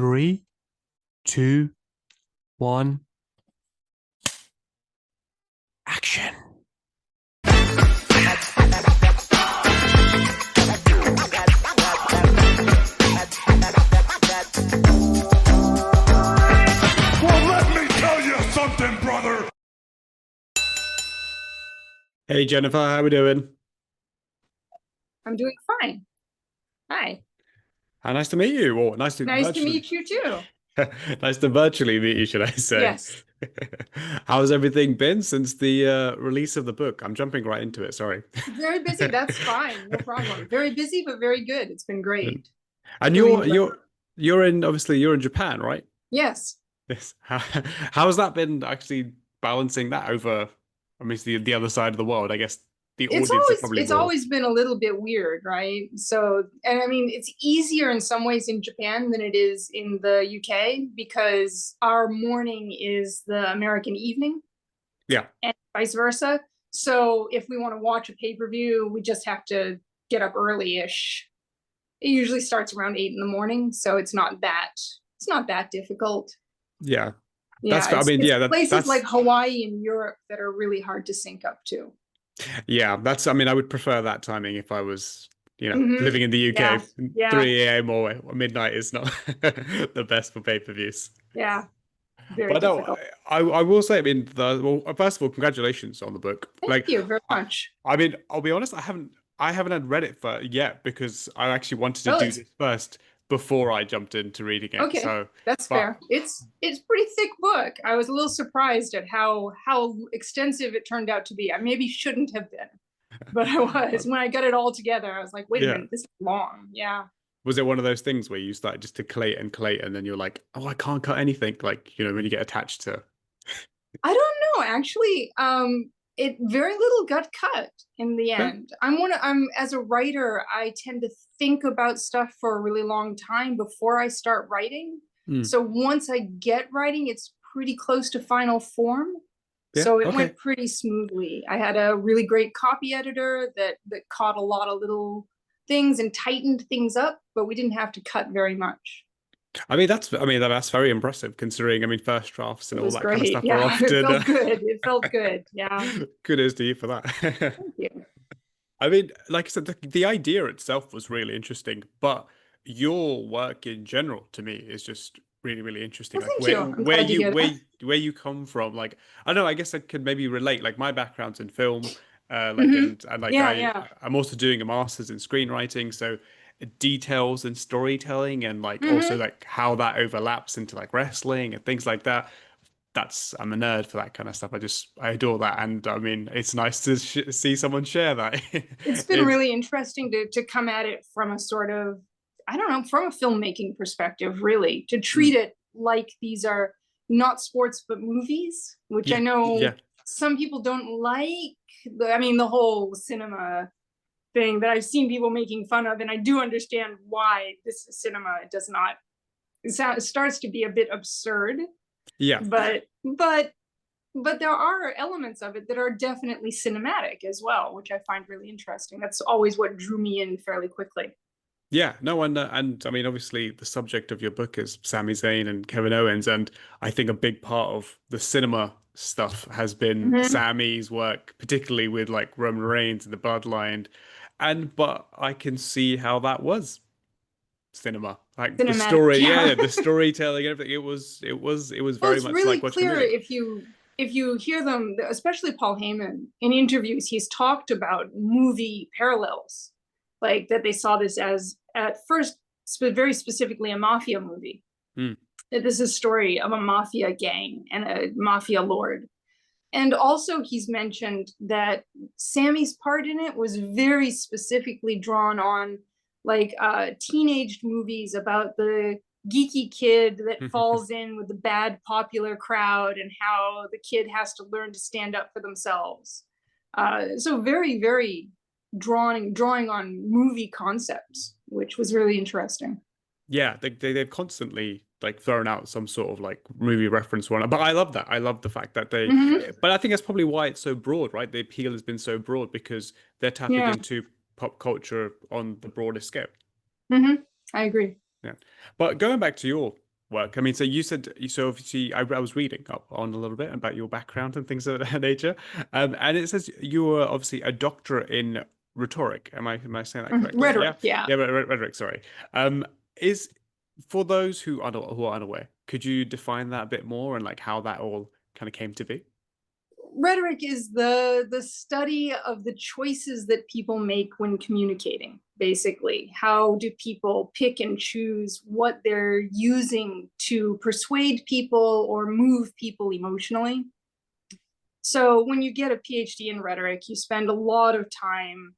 Three, two, one, action. Well, let me tell you something, brother. Hey Jennifer, how we doing? I'm doing fine. Hi. How nice to meet you, or nice to Nice to virtually. meet you too. Nice to virtually meet you, should I say? Yes. How's everything been since the release of the book? I'm jumping right into it, sorry. Very busy. That's fine. No problem. Very busy, but very good. It's been great. And Really you're enjoyed you're you're in obviously you're in Japan, right? Yes. Yes. How's that been actually balancing that over, I mean, the other side of the world? I guess the It's audience is always probably it's more. always been a little bit weird, right? So, and I mean, it's easier in some ways in Japan than it is in the UK because our morning is the American evening Yeah. and vice versa. So if we want to watch a pay-per-view, we just have to get up early-ish. It usually starts around 8 in the morning, so it's not that difficult. Yeah. Yeah, I mean, it's yeah, places like that's Hawaii and Europe that are really hard to sync up to. yeah, I mean, I would prefer that timing if I was, Hmm. living in the UK. Yeah, 3 a.m. or midnight is not the best for pay-per-views. yeah, very But no, difficult. I will say, I mean, well, first of all, congratulations on the book. Thank Like, you very I, much. I mean, I'll be honest, I haven't had read it for yet because I actually wanted to Oh, do this first before I jumped into reading it. okay. So, That's but fair. It's pretty thick book. I was a little surprised at how extensive it turned out to be. I maybe shouldn't have been, but I was. When I got it all together, I was like, wait a yeah. minute, this is long. Yeah. Was it one of those things where you started just to collate and then you're like, oh, I can't cut anything? Like, when you get attached to. I don't know, actually. It very little got cut in the Yeah. end. I'm as a writer, I tend to think about stuff for a really long time before I start writing. Mm. So once I get writing, it's pretty close to final form. Yeah. So it Okay. went pretty smoothly. I had a really great copy editor that caught a lot of little things and tightened things up, but we didn't have to cut very much. I mean, that's very impressive considering, I mean, first drafts and It all was that kind of great. stuff are Yeah, it often felt good. It felt good. Yeah. kudos to you for that. Thank you. I mean, like I said, the idea itself was really interesting, but your work in general to me is just really, really interesting. Well, Like thank you. I'm glad to hear that. where you come from. Like, I don't know, I guess I could maybe relate. Like my background's in film, like Mhm. and like Yeah, yeah. I'm also doing a master's in screenwriting, so details and storytelling and like also Mhm. like how that overlaps into like wrestling and things like that. I'm a nerd for that kind of stuff. I adore that, and I mean, it's nice to see someone share that. It's been It's really interesting to come at it from a sort of, I don't know, from a filmmaking perspective, really, to treat it like these are not sports but movies, which I yeah, know yeah, some people don't like. I mean, the whole cinema thing that I've seen people making fun of, and I do understand why this is cinema. It does not. It starts to be a bit absurd, yeah. but there are elements of it that are definitely cinematic as well, which I find really interesting. That's always what drew me in fairly quickly. Yeah, no, and I mean, obviously, the subject of your book is Sami Zayn and Kevin Owens, and I think a big part of the cinema stuff has been Mhm. Sami's work, particularly with like Roman Reigns and the Bloodline, but I can see how that was cinema, like the Cinematic, story, yeah. the storytelling, everything. It was Well, very it's much really like watching a clear movie. if you hear them, especially Paul Heyman in interviews, he's talked about movie parallels, like that they saw this as at first very specifically a mafia movie. Mm. That this is a story of a mafia gang and a mafia lord. And also, he's mentioned that Sammy's part in it was very specifically drawn on like teenage movies about the geeky kid that falls in with the bad popular crowd and how the kid has to learn to stand up for themselves. So very, very drawing on movie concepts, which was really interesting. Yeah, they've constantly like thrown out some sort of like movie reference one, but I love that. I love the fact that Mhm. but I think that's probably why it's so broad, right? The appeal has been so broad because they're tapping Yeah. into pop culture on the broadest scale. Hmm. I agree. Yeah. But going back to your work? I mean, so you said, so obviously I was reading up on a little bit about your background and things of that nature. And it says you were obviously a doctorate in rhetoric. Am I saying that correctly? Yeah. Rhetoric, yeah. Yeah, rhetoric, sorry. Is for those who are unaware, could you define that a bit more and like how that all kind of came to be? Rhetoric is the study of the choices that people make when communicating. Basically, how do people pick and choose what they're using to persuade people or move people emotionally? So when you get a PhD in rhetoric, you spend a lot of time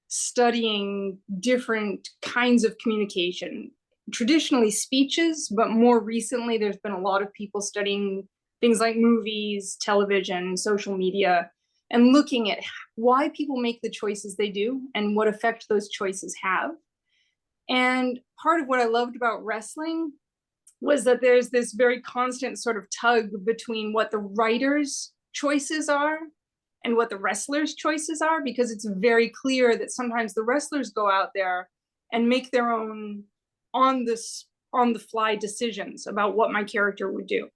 studying different kinds of communication, traditionally speeches, but more recently there's been a lot of people studying things like movies, television, social media, and looking at why people make the choices they do and what effect those choices have. And part of what I loved about wrestling was that there's this very constant sort of tug between what the writers' choices are and what the wrestlers' choices are, because it's very clear that sometimes the wrestlers go out there and make their own on the fly decisions about what my character would do,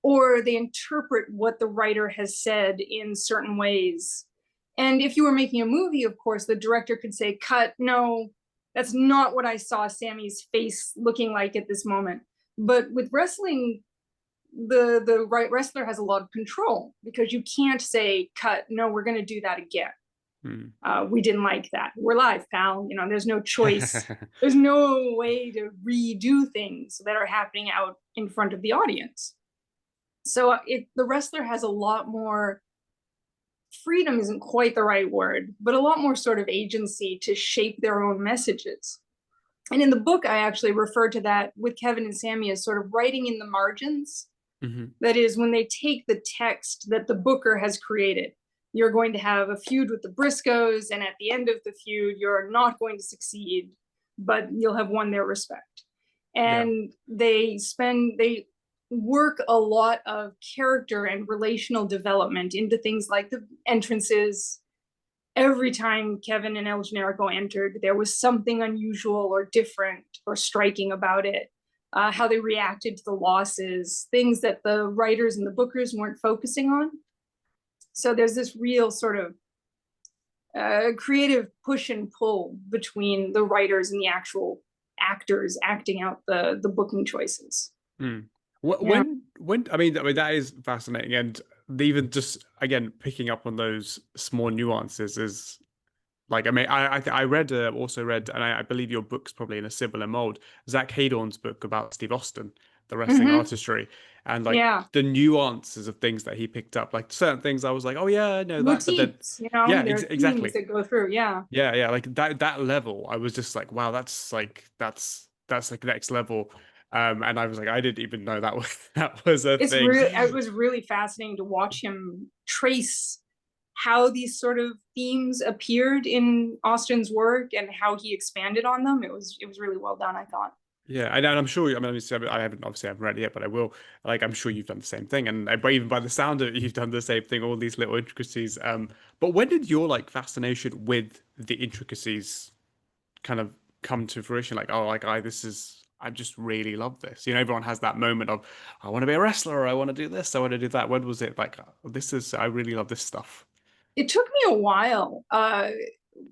or they interpret what the writer has said in certain ways. And if you were making a movie, of course, the director could say, cut, no, that's not what I saw Sami's face looking like at this moment. But with wrestling, the right wrestler has a lot of control, because you can't say, cut, no, we're going to do that again. We didn't like that. We're live, pal. You know, there's no choice. There's no way to redo things that are happening out in front of the audience. So the wrestler has a lot more freedom, isn't quite the right word, but a lot more sort of agency to shape their own messages. And in the book, I actually refer to that with Kevin and Sami as sort of writing in the margins. That is, when they take the text that the booker has created, you're going to have a feud with the Briscoes, and at the end of the feud, you're not going to succeed, but you'll have won their respect. And they work a lot of character and relational development into things like the entrances. Every time Kevin and El Generico entered, there was something unusual or different or striking about it. How they reacted to the losses, things that the writers and the bookers weren't focusing on. So there's this real sort of creative push and pull between the writers and the actual actors acting out the booking choices. When I mean that is fascinating, and even just again picking up on those small nuances is like, I mean, I read also read, and I believe your book's probably in a similar mold, Zach Haydorn's book about Steve Austin, the wrestling artistry, and like the nuances of things that he picked up, like certain things I was like, oh yeah, I know that, but then Motifs, you know, yeah, there are exactly, themes that go through. Yeah, like that level, I was just like, wow, that's like next level. And I was like, I didn't even know that was a thing. it was really fascinating to watch him trace how these sort of themes appeared in Austin's work and how he expanded on them. It was really well done, I thought. Yeah, and I'm sure. I mean, I haven't obviously I haven't read it yet, but I will. Like, I'm sure you've done the same thing, and even by the sound of it, you've done the same thing. All these little intricacies. But when did your like fascination with the intricacies kind of come to fruition? Like, oh, like I just really love this. You know, everyone has that moment of, I want to be a wrestler, or I want to do this, I want to do that. When was it like, I really love this stuff? It took me a while.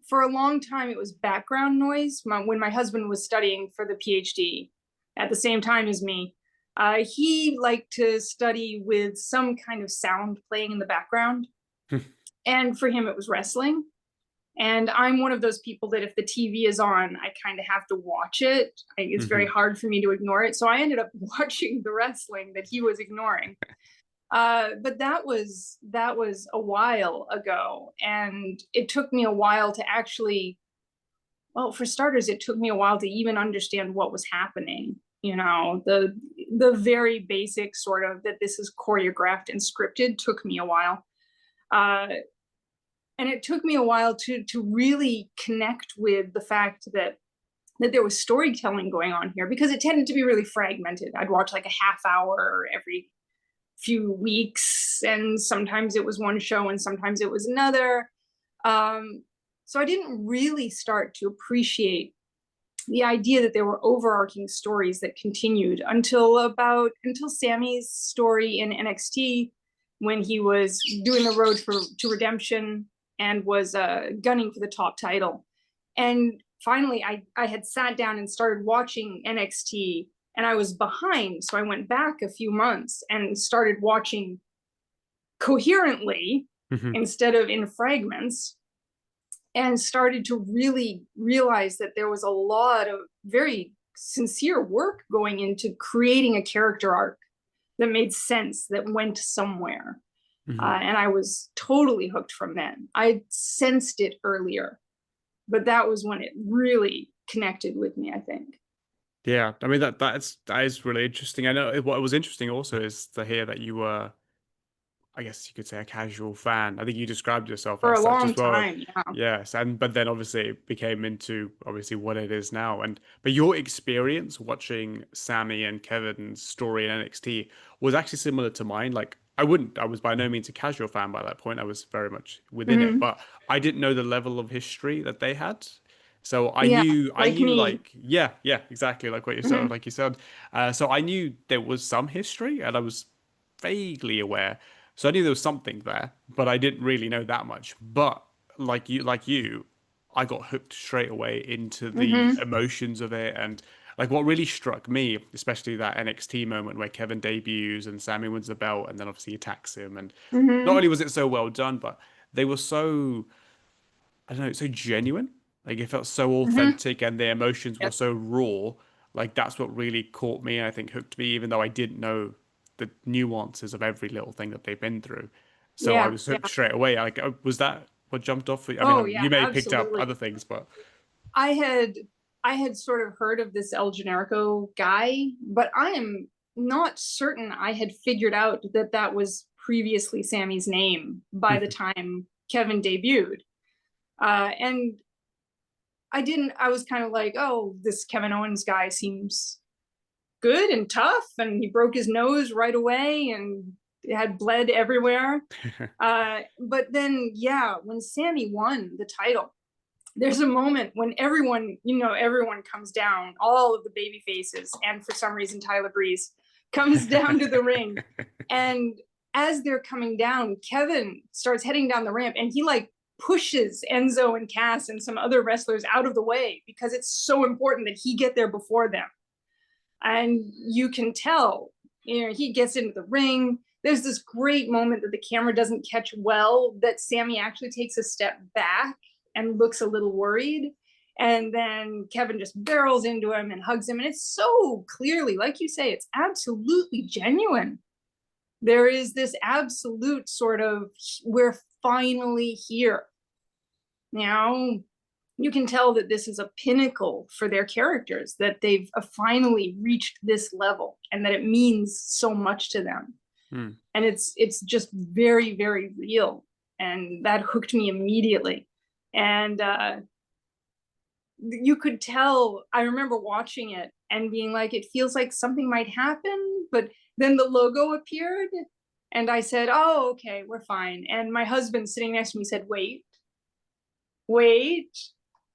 For a long time, it was background noise. When my husband was studying for the PhD at the same time as me, he liked to study with some kind of sound playing in the background. And for him, it was wrestling. And I'm one of those people that if the TV is on, I kind of have to watch it. It's very hard for me to ignore it. So I ended up watching the wrestling that he was ignoring. But that was a while ago, and it took me a while to actually, well, for starters, it took me a while to even understand what was happening. You know, the very basic sort of that this is choreographed and scripted took me a while. And it took me a while to really connect with the fact that there was storytelling going on here, because it tended to be really fragmented. I'd watch like a half hour every few weeks, and sometimes it was one show and sometimes it was another. So I didn't really start to appreciate the idea that there were overarching stories that continued until Sami's story in NXT, when he was doing the road to redemption and was gunning for the top title. And finally, I had sat down and started watching NXT, and I was behind, so I went back a few months and started watching coherently instead of in fragments, and started to really realize that there was a lot of very sincere work going into creating a character arc that made sense, that went somewhere. And I was totally hooked from then. I sensed it earlier, but that was when it really connected with me, I think. Yeah, I mean that is really interesting. I know what was interesting also is to hear that you were, I guess you could say, a casual fan. I think you described yourself For as a such long as well. time, yeah. Yes, and but then obviously it became into obviously what it is now. And but your experience watching Sami and Kevin's story in NXT was actually similar to mine. Like I was by no means a casual fan by that point. I was very much within it, but I didn't know the level of history that they had. So Yeah, I like knew me. like, yeah, exactly like what you said, like you said. So I knew there was some history, and I was vaguely aware. So I knew there was something there, but I didn't really know that much. But like you, I got hooked straight away into the emotions of it. And like what really struck me, especially that NXT moment where Kevin debuts and Sami wins the belt and then obviously attacks him. And not only was it so well done, but they were so, I don't know, so genuine. Like it felt so authentic and their emotions were Yep. so raw. Like that's what really caught me and I think hooked me, even though I didn't know the nuances of every little thing that they've been through. So I Yeah, was yeah. hooked straight away. Like, was that what jumped off? I Oh mean, yeah, you may have picked up absolutely. other things, but I had I had sort of heard of this El Generico guy, but I am not certain I had figured out that that was previously Sami's name by the time Kevin debuted. And I was kind of like, oh, this Kevin Owens guy seems good and tough, and he broke his nose right away and it had bled everywhere. But then, yeah, when Sami won the title, there's a moment when everyone comes down, all of the baby faces, and for some reason Tyler Breeze comes down to the ring. And as they're coming down, Kevin starts heading down the ramp, and he like pushes Enzo and Cass and some other wrestlers out of the way because it's so important that he get there before them. And you can tell, he gets into the ring. There's this great moment that the camera doesn't catch well, that Sami actually takes a step back and looks a little worried. And then Kevin just barrels into him and hugs him. And it's so clearly, like you say, it's absolutely genuine. There is this absolute sort of, we're finally here. You can tell that this is a pinnacle for their characters, that they've finally reached this level and that it means so much to them. And it's just very, very real. And that hooked me immediately. And you could tell, I remember watching it and being like, it feels like something might happen, but then the logo appeared and I said, oh, okay, we're fine. And my husband sitting next to me said, wait.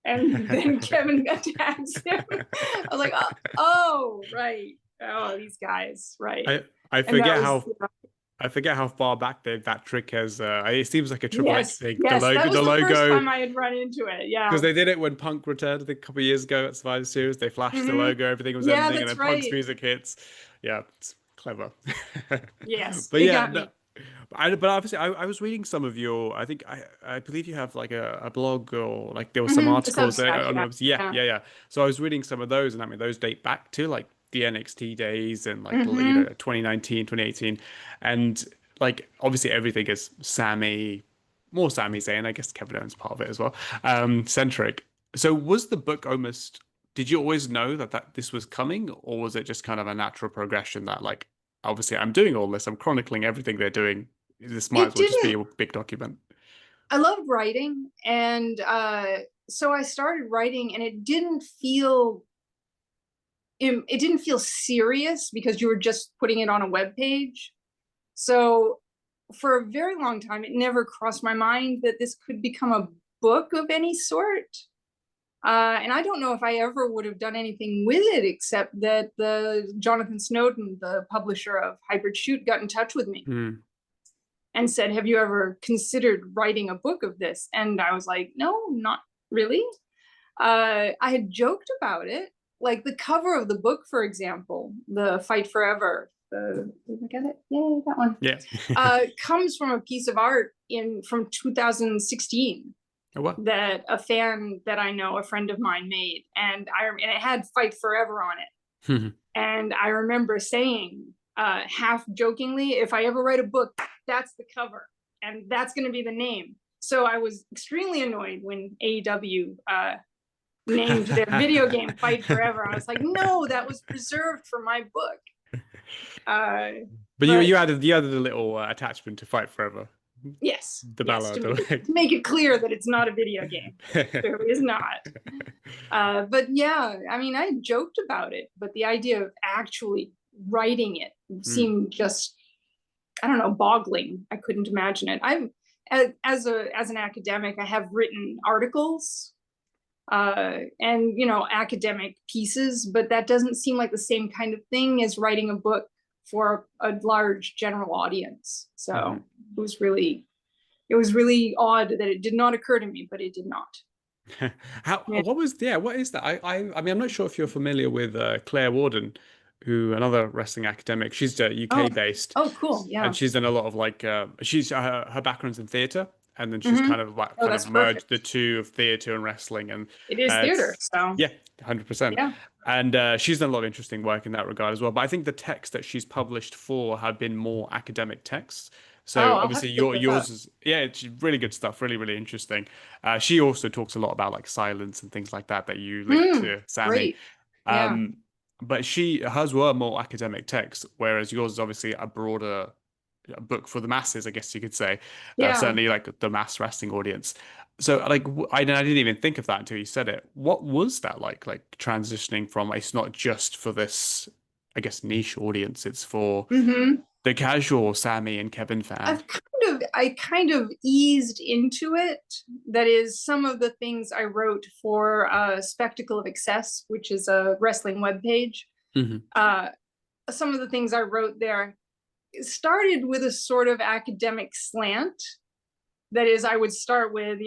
And then Kevin attacks him. I was like, oh, right. Oh, these guys, right. I And that forget was, I forget how far back that trick has. It seems like a Triple H yes, thing. yes, that was The the first logo, time I had run into it. Yeah. because they did it when Punk returned, I think, a couple of years ago at Survivor Series. They flashed the logo, everything was Yeah, ending, and then that's Punk's right. music hits. Yeah, it's clever. Yes, But it yeah, got no, me. but obviously, I was reading some of your. I think I believe you have like a blog or like there were some The articles there. Substack, yeah. Yeah. Yeah. So I was reading some of those, and I mean those date back to like the NXT days and like 2019, 2018, and like obviously everything is more Sami Zayn. I guess Kevin Owens part of it as well. Centric. So was the book almost? Did you always know that this was coming, or was it just kind of a natural progression that like obviously I'm doing all this, I'm chronicling everything they're doing. This might It as well just be didn't, a big document. I loved writing. And so I started writing and it didn't feel serious because you were just putting it on a web page. So for a very long time, it never crossed my mind that this could become a book of any sort. And I don't know if I ever would have done anything with it, except that the Jonathan Snowden, the publisher of Hybrid Shoot, got in touch with me and said, "Have you ever considered writing a book of this?" And I was like, "No, not really." I had joked about it, like the cover of the book, for example, the Fight Forever. Did I get it? Yay, that one. Yeah. Comes from a piece of art from 2016. Oh, wow. That a fan that I know, a friend of mine, made, and it had "Fight Forever" on it. And I remember saying, half jokingly, if I ever write a book, that's the cover, and that's going to be the name. So I was extremely annoyed when AEW named their video game "Fight Forever." I was like, no, that was preserved for my book. But you added a little attachment to "Fight Forever." Yes, the Ballad. to make it clear that it's not a video game. It clearly is not. But yeah, I mean, I joked about it, but the idea of actually writing it seemed just, I don't know, boggling. I couldn't imagine it. I'm as an academic, I have written articles and academic pieces, but that doesn't seem like the same kind of thing as writing a book for a large general audience. So it was really odd that it did not occur to me, but it did not. What is that? I mean, I'm not sure if you're familiar with Claire Warden, another wrestling academic. She's UK based. Oh, cool. Yeah. And she's done a lot of like she's her background's in theater, and then she's kind of like merged the two of theater and wrestling, and it is theater, so yeah, 100%. Yeah. And she's done a lot of interesting work in that regard as well. But I think the texts that she's published for have been more academic texts. So obviously yours is, it's really good stuff, really, really interesting. She also talks a lot about like silence and things like that you link to Sami. Great. But hers were more academic texts, whereas yours is obviously a broader book for the masses, I guess you could say. Certainly like the mass wrestling audience. So like I didn't even think of that until you said it. What was that like transitioning from, it's not just for this, I guess, niche audience, it's for the casual Sami and Kevin fan? I kind of eased into it. That is, some of the things I wrote for Spectacle of Excess, which is a wrestling webpage. Some of the things I wrote there started with a sort of academic slant. That is, I would start with,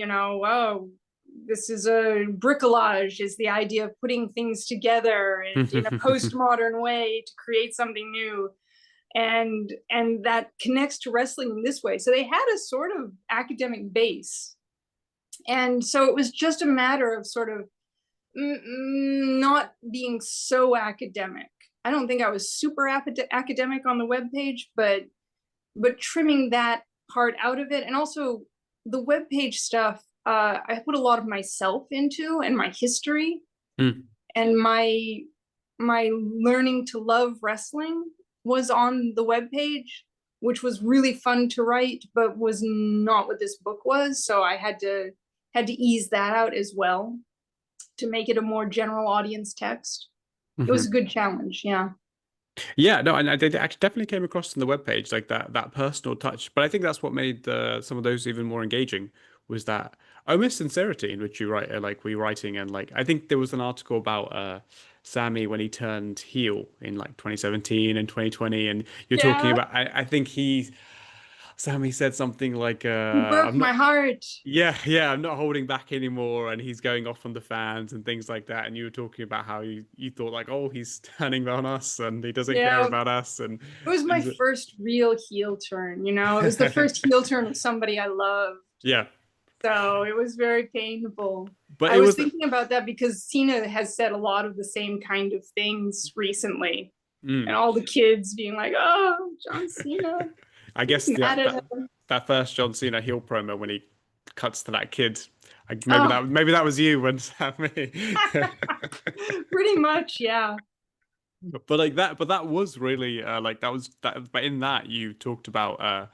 this is a bricolage, is the idea of putting things together in a postmodern way to create something new. And that connects to wrestling in this way. So they had a sort of academic base. And so it was just a matter of sort of not being so academic. I don't think I was super academic on the webpage, but trimming that part out of it. And also the webpage stuff, I put a lot of myself into, and my history and my learning to love wrestling was on the webpage, which was really fun to write, but was not what this book was. So I had to ease that out as well to make it a more general audience text. It was a good challenge. Yeah. Yeah, no, and they actually definitely came across on the webpage, like that personal touch. But I think that's what made some of those even more engaging, was that almost sincerity in which you write, like rewriting. And like I think there was an article about Sami when he turned heel in like 2017 and 2020, and you're talking about, I think Sami said something like, "He broke my heart." Yeah, I'm not holding back anymore, and he's going off on the fans and things like that. And you were talking about how you thought like, oh, he's turning on us and he doesn't care about us. And it was my first real heel turn. It was the first heel turn of somebody I loved. Yeah. So it was very painful. But I was thinking about that because Cena has said a lot of the same kind of things recently, and all the kids being like, "Oh, John Cena." I guess that first John Cena heel promo when he cuts to that kid, maybe that was you when Sami. Pretty much, yeah. But that was really but in that you talked about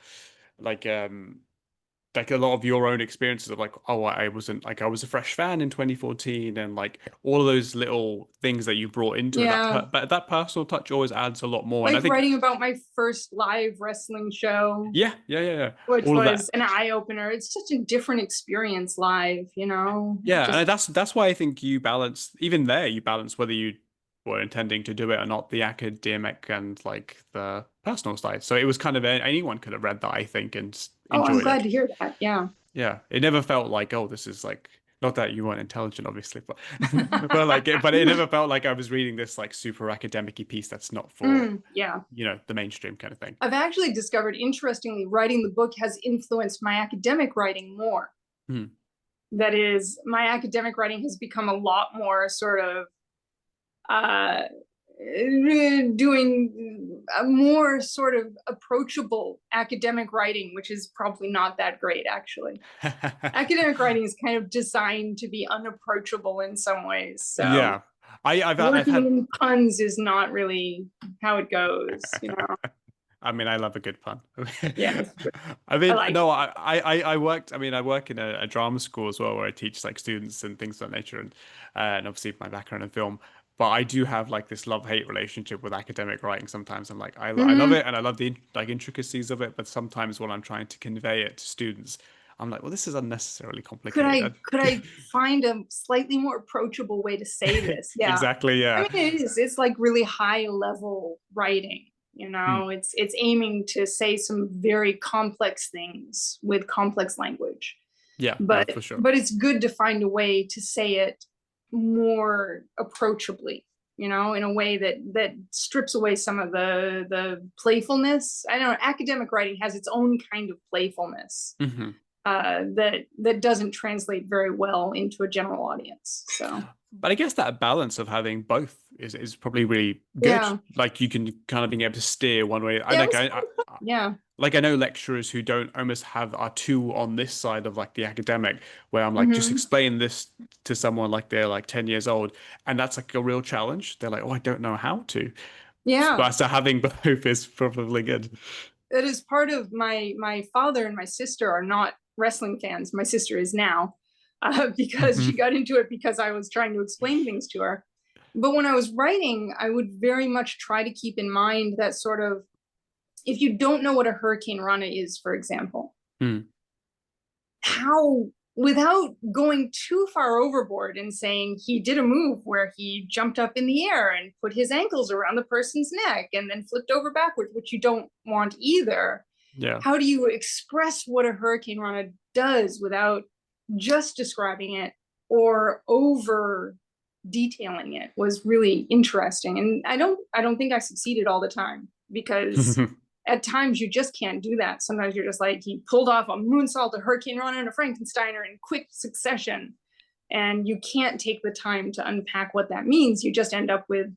like a lot of your own experiences of like, oh, I wasn't like I was a fresh fan in 2014, and like all of those little things that you brought into it. Yeah. But that personal touch always adds a lot more. And I Like think, writing about my first live wrestling show, yeah, which all of that. was an eye opener. It's such a different experience live, you know? Yeah, Just and that's why I think you balance even there. You balance whether you were intending to do it or not, the academic and like the personal side. So it was kind of anyone could have read that, I think, and oh, I'm enjoyed glad it. to hear that. Yeah. Yeah, it never felt like, oh, this is like not that you weren't intelligent, obviously, but but like but it never felt like I was reading this like super academic-y piece that's not for, Yeah. the mainstream kind of thing. I've actually discovered, interestingly, writing the book has influenced my academic writing more. Hmm. That is, my academic writing has become a lot more sort of uh, doing a more sort of approachable academic writing, which is probably not that great, actually. Academic writing is kind of designed to be unapproachable in some ways. So Yeah. I've working had in puns is not really how it goes, you know? I mean, I love a good pun. Yeah, I I mean, like no, it. I worked. I mean, I work in a drama school as well, where I teach like students and things of that nature, and obviously my background in film. But I do have like this love-hate relationship with academic writing. Sometimes I'm like, I love Mm-hmm. it, and I love the like intricacies of it. But sometimes when I'm trying to convey it to students, I'm like, well, this is unnecessarily Could complicated. I find a slightly more approachable way to say this? Yeah. Exactly, I yeah. mean, it is. It's like really high level writing. You Hmm. know, it's aiming to say some very complex things with complex language. Yeah, no, But for sure. but it's good to find a way to say it more approachably, you know, in a way that strips away some of the playfulness. I don't know, academic writing has its own kind of playfulness Hmm. that doesn't translate very well into a general audience. So But I guess that balance of having both is probably really good. yeah, Like you can kind of being able to steer one way. yeah, it was kind of fun. Yeah. Like I know lecturers who don't almost have are two on this side of like the academic, where I'm like, just Hmm. explain this to someone like they're like 10 years old, and that's like a real challenge. They're like, oh, I don't know how to. Yeah. But so having both is probably good. It is part of my father and my sister are not wrestling fans. My sister is now, because she Mhm. got into it because I was trying to explain things to her. But when I was writing, I would very much try to keep in mind that sort of, if you don't know what a hurricane rana is, for example, Hmm. how, without going too far overboard and saying he did a move where he jumped up in the air and put his ankles around the person's neck and then flipped over backwards, which you don't want either. Yeah. How do you express what a hurricane rana does without just describing it or over detailing it was really interesting. And I don't think I succeeded all the time, because at times you just can't do that. Sometimes you're just like, he pulled off a moonsault, a hurricane rana, and a Frankensteiner in quick succession, and you can't take the time to unpack what that means. You just end up with,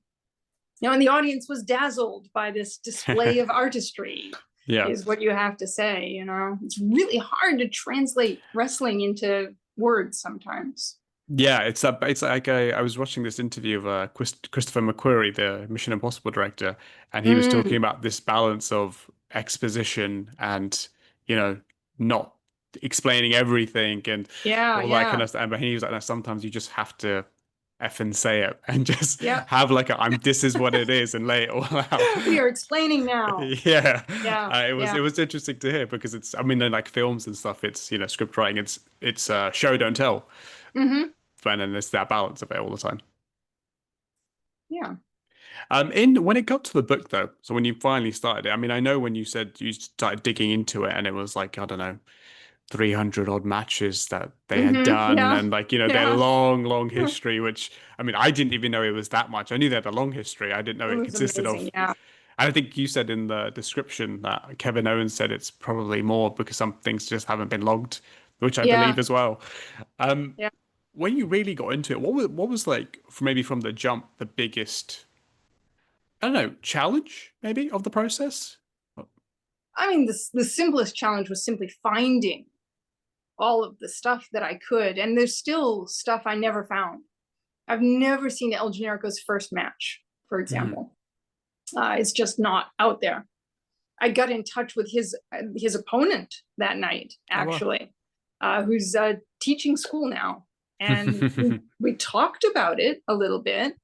you know, and the audience was dazzled by this display of artistry, Yeah. is what you have to say. You know, it's really hard to translate wrestling into words sometimes. Yeah, it's like I was watching this interview of Christopher McQuarrie, the Mission Impossible director, and he was talking Mm, about this balance of exposition and, you know, not explaining everything and yeah, all that kind yeah, of stuff. But he was like, no, sometimes you just have to effing say it and just yep. have like this is what it is and lay it all out. We are explaining now. Yeah, Yeah, it yeah. was interesting to hear because it's I mean in like films and stuff it's script writing it's show don't tell, Hmm. but then there's that balance of it all the time. Yeah. In when it got to the book though, so when you finally started it, I mean, I know when you said you started digging into it and it was like, I don't know, 300 odd matches that they had Hmm. done Yeah. and like, their Yeah. long history, which I mean, I didn't even know it was that much. I knew they had a long history. I didn't know It it was consisted amazing. of, Yeah. and I think you said in the description that Kevin Owens said it's probably more because some things just haven't been logged, which I Yeah. believe as well. Um, Yeah. when you really got into it, what was like maybe from the jump the biggest I don't know, challenge maybe of the process? I mean, the simplest challenge was simply finding all of the stuff that I could. And there's still stuff I never found. I've never seen El Generico's first match, for Mhm. example. It's just not out there. I got in touch with his opponent that night, Oh, wow. actually, who's teaching school now. And we talked about it a little bit,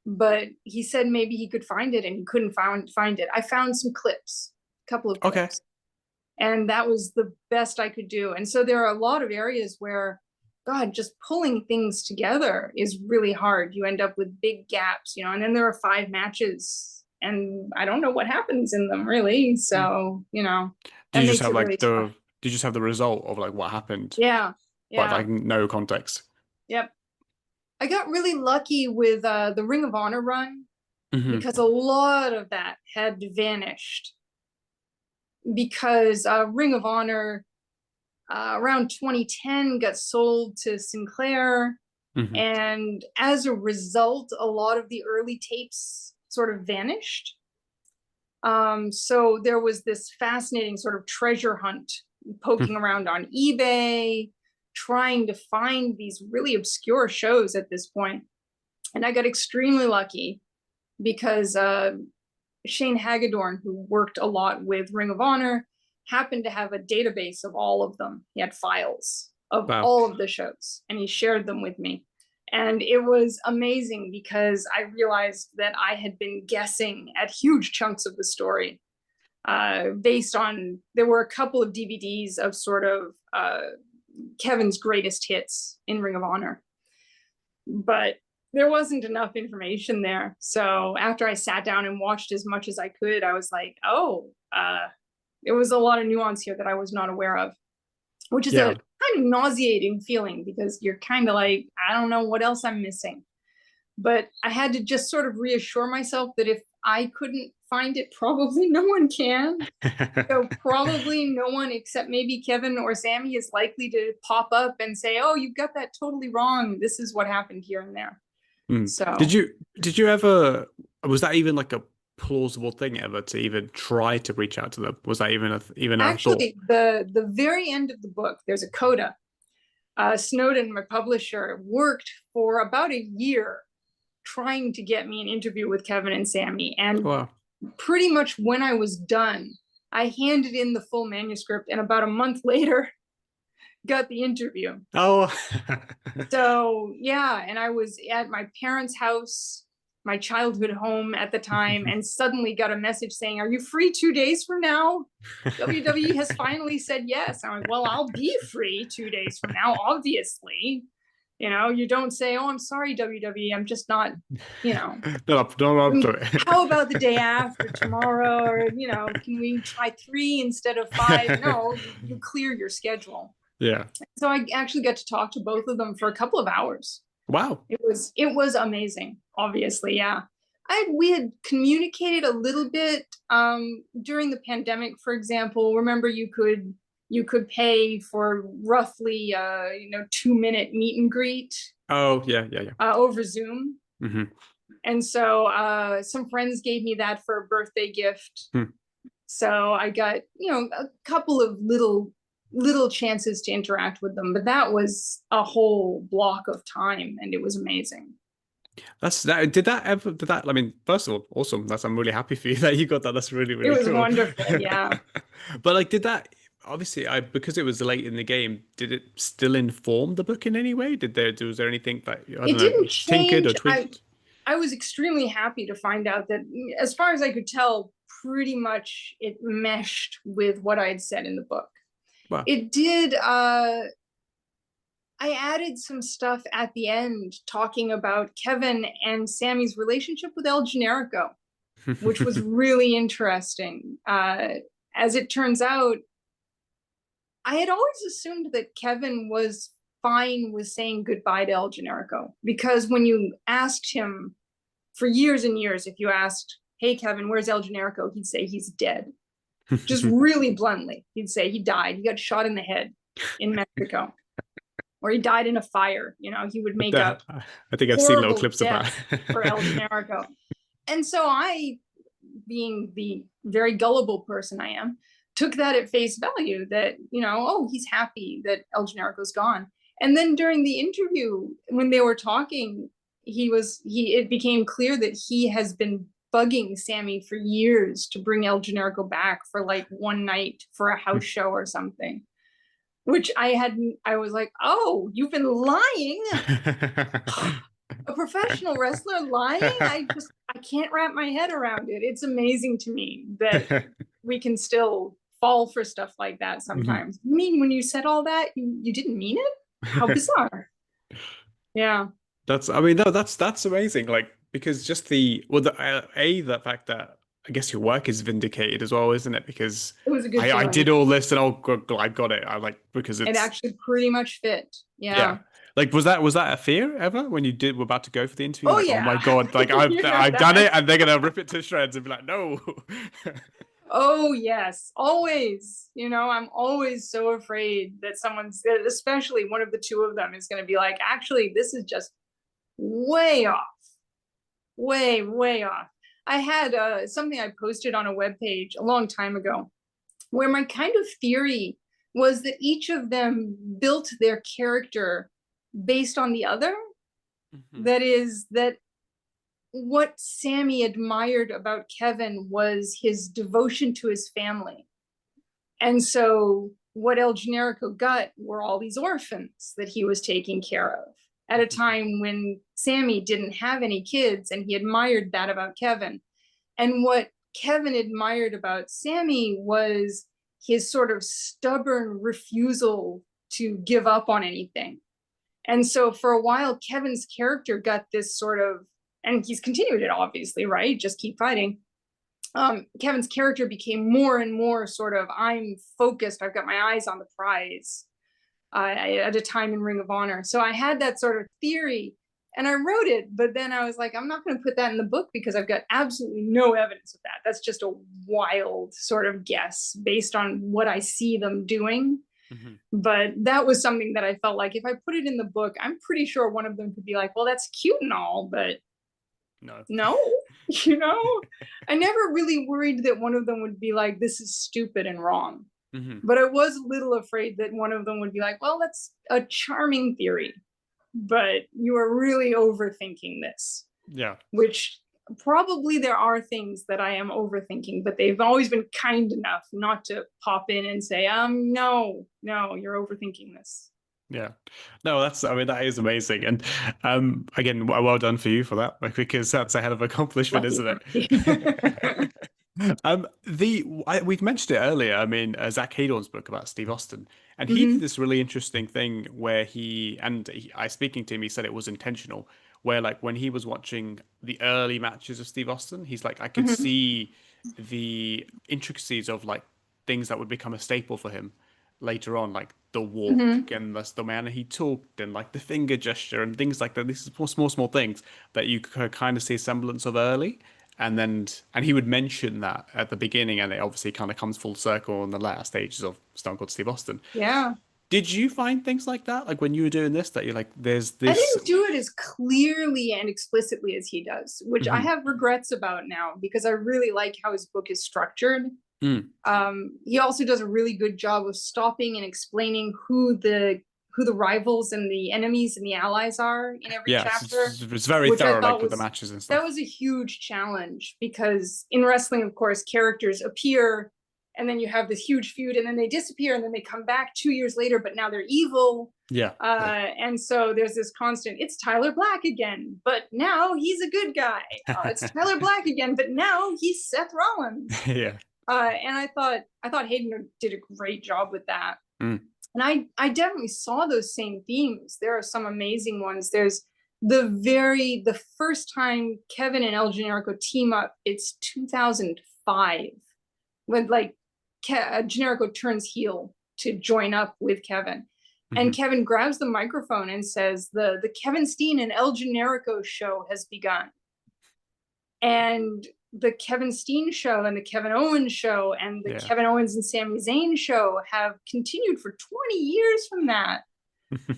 but he said maybe he could find it, and he couldn't find it. I found some clips, a couple of clips. Okay. And that was the best I could do. And so there are a lot of areas where, God, just pulling things together is really hard. You end up with big gaps, you know, and then there are 5 matches, and I don't know what happens in them really. So, you know, Do that you just makes have it like really tough. do you just have the result of like what happened, Yeah. but Yeah. like no context? Yep. I got really lucky with the Ring of Honor run, because a lot of that had vanished, because Ring of Honor around 2010 got sold to Sinclair. And as a result, a lot of the early tapes sort of vanished. So there was this fascinating sort of treasure hunt, poking around on eBay, trying to find these really obscure shows at this point. And I got extremely lucky because Shane Hagedorn, who worked a lot with Ring of Honor, happened to have a database of all of them. He had files of all of the shows, and he shared them with me. And it was amazing because I realized that I had been guessing at huge chunks of the story based on, there were a couple of DVDs of sort of Kevin's greatest hits in Ring of Honor, but there wasn't enough information there. So after I sat down and watched as much as I could, I was like, oh, there was a lot of nuance here that I was not aware of, which is a kind of nauseating feeling, because you're kind of like, I don't know what else I'm missing. But I had to just sort of reassure myself that if I couldn't find it, probably no one can. So probably no one except maybe Kevin or Sami is likely to pop up and say, oh, you got that totally wrong. This is what happened here and there. So did you ever, was that even like a plausible thing ever to even try to reach out to them? Was that even a actually thought? the very end of the book, there's a coda. Snowden, my publisher, worked for about a year trying to get me an interview with Kevin and Sami, and pretty much when I was done, I handed in the full manuscript, and about a month later got the interview. So yeah, and I was at my parents' house, my childhood home at the time, and suddenly got a message saying, are you free 2 days from now? WWE has finally said yes. I'm like, well, I'll be free 2 days from now, obviously. You know, you don't say, oh, I'm sorry, WWE, I'm just not, you know. Not up to it. How about the day after, tomorrow? Or, you know, can we try 3 instead of 5? No, you clear your schedule. Yeah. So I actually got to talk to both of them for a couple of hours. Wow. It was amazing, obviously, yeah. We had communicated a little bit during the pandemic, for example. Remember, you could pay for roughly 2-minute meet and greet. Oh, yeah. Over Zoom. And so some friends gave me that for a birthday gift. So I got, a couple of little chances to interact with them, but that was a whole block of time, and it was amazing. Did that, I mean, first of all, awesome. I'm really happy for you that you got that. That's really, really cool. It was wonderful, yeah. But like, did that, obviously, because it was late in the game, did it still inform the book in any way? Was there anything that, it didn't change, tinkered or tweaked? I was extremely happy to find out that, as far as I could tell, pretty much it meshed with what I had said in the book. Wow. It did. I added some stuff at the end talking about Kevin and Sami's relationship with El Generico, which was really interesting. As it turns out, I had always assumed that Kevin was fine with saying goodbye to El Generico, because when you asked him for years and years, if you asked, hey, Kevin, where's El Generico? He'd say he's dead. Just really bluntly. He'd say he died. He got shot in the head in Mexico. Or he died in a fire. He would make up. I think I've seen little clips of that for El Generico. And so I, being the very gullible person I am, took that at face value that, oh, he's happy that El Generico's gone. And then during the interview, when they were talking, it became clear that he has been bugging Sami for years to bring El Generico back for like one night for a house show or something, which I was like, oh, you've been lying. A professional wrestler lying? I can't wrap my head around it. It's amazing to me that we can still fall for stuff like that sometimes. You mean when you said all that, you didn't mean it? How bizarre. Yeah. That's, I mean, no, that's amazing. Like, because just the fact that I guess your work is vindicated as well, isn't it? Because It was a good I did feeling. all this and I got it. I like, because It it's, actually pretty much fit. yeah. Yeah. Like, were that a fear ever when were about to go for the interview? Oh Like, oh my yeah. God, like You know I've done that. it, and they're gonna rip it to shreds and be like, no. Oh yes, always. I'm always so afraid that especially one of the two of them, is going to be like, actually, this is just way off, way off. I had something I posted on a webpage a long time ago, where my kind of theory was that each of them built their character based on the other. That is, that what Sami admired about Kevin was his devotion to his family. And so what El Generico got were all these orphans that he was taking care of at a time when Sami didn't have any kids, and he admired that about Kevin. And what Kevin admired about Sami was his sort of stubborn refusal to give up on anything. And so for a while, Kevin's character got this sort of, and he's continued it, obviously, right? Just keep fighting. Kevin's character became more and more sort of, I'm focused, I've got my eyes on the prize, at a time in Ring of Honor. So I had that sort of theory and I wrote it, but then I was like, I'm not going to put that in the book because I've got absolutely no evidence of that. That's just a wild sort of guess based on what I see them doing. But that was something that I felt like if I put it in the book, I'm pretty sure one of them could be like, well, that's cute and all, but no, I never really worried that one of them would be like, this is stupid and wrong. But I was a little afraid that one of them would be like, well, that's a charming theory, but you are really overthinking this. Yeah. Which probably there are things that I am overthinking, but they've always been kind enough not to pop in and say, no, you're overthinking this. Yeah. No, that is amazing. And again, well done for you for that, because that's a hell of an accomplishment, isn't it? We've mentioned it earlier. I mean, Zach Heydorn's book about Steve Austin, and he did this really interesting thing where I speaking to him, he said it was intentional, where like when he was watching the early matches of Steve Austin, he's like, I could see the intricacies of like things that would become a staple for him later on, like the walk and the manner he talked and like the finger gesture and things like that. These are small things that you could kind of see a semblance of early. And he would mention that at the beginning, and it obviously kind of comes full circle in the latter stages of Stone Cold Steve Austin. Yeah. Did you find things like that? Like when you were doing this, that you're like, there's I this. didn't do it as clearly and explicitly as he does, which I have regrets about now because I really like how his book is structured. He also does a really good job of stopping and explaining who the rivals and the enemies and the allies are in every chapter. It's very thorough, like with the matches and stuff. That was a huge challenge because in wrestling, of course, characters appear and then you have this huge feud and then they disappear and then they come back 2 years later, but now they're evil. And so there's this constant, it's Tyler Black again, but now he's a good guy. It's Tyler Black again, but now he's Seth Rollins. And I thought Hayden did a great job with that. And I definitely saw those same themes. There are some amazing ones. There's the first time Kevin and El Generico team up, it's 2005, when like Generico turns heel to join up with Kevin. And Kevin grabs the microphone and says, the Kevin Steen and El Generico show has begun. And the Kevin Steen show and the Kevin Owens show and the Kevin Owens and Sami Zayn show have continued for 20 years from that.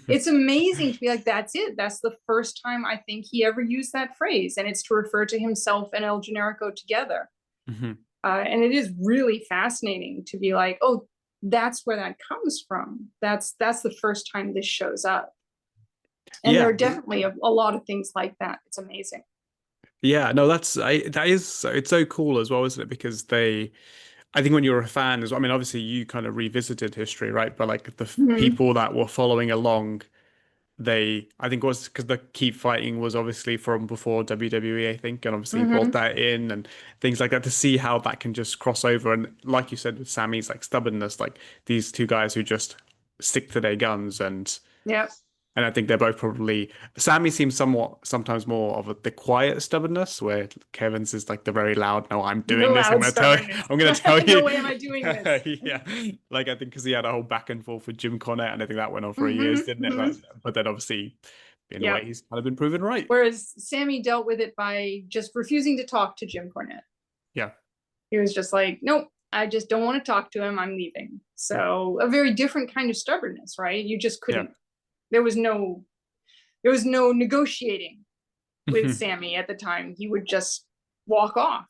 It's amazing to be like, that's it. That's the first time I think he ever used that phrase. And it's to refer to himself and El Generico together. And it is really fascinating to be like, oh, that's where that comes from. That's the first time this shows up. And there are definitely a lot of things like that. It's amazing. Yeah, no, that is it's so cool as well, isn't it? Because I think when you're a fan as well, I mean, obviously you kind of revisited history, right? But like Mhm. people that were following along, I think it was because the keep fighting was obviously from before WWE, I think, and obviously brought Mhm. that in and things like that to see how that can just cross over. And like you said with Sammy's like stubbornness, like these two guys who just stick to their guns Yep. and I think they're both probably Sammy seems sometimes more of the quiet stubbornness, where Kevin's is like the very loud. No, I'm The doing this. I'm loud gonna tell you. stubbornness. I'm gonna tell No you. way am I doing this. Yeah, like I think because he had a whole back and forth with Jim Cornette, and I think that went on for years, Hmm. didn't it? Hmm. But then obviously, in a way, Yep. he's kind of been proven right. Whereas Sammy dealt with it by just refusing to talk to Jim Cornette. Yeah, He was just like, nope, I just don't want to talk to him. I'm leaving. yeah, So a very different kind of stubbornness, right? You just yeah. couldn't. There was no. There was no negotiating with Sammy at the time. He would just walk off.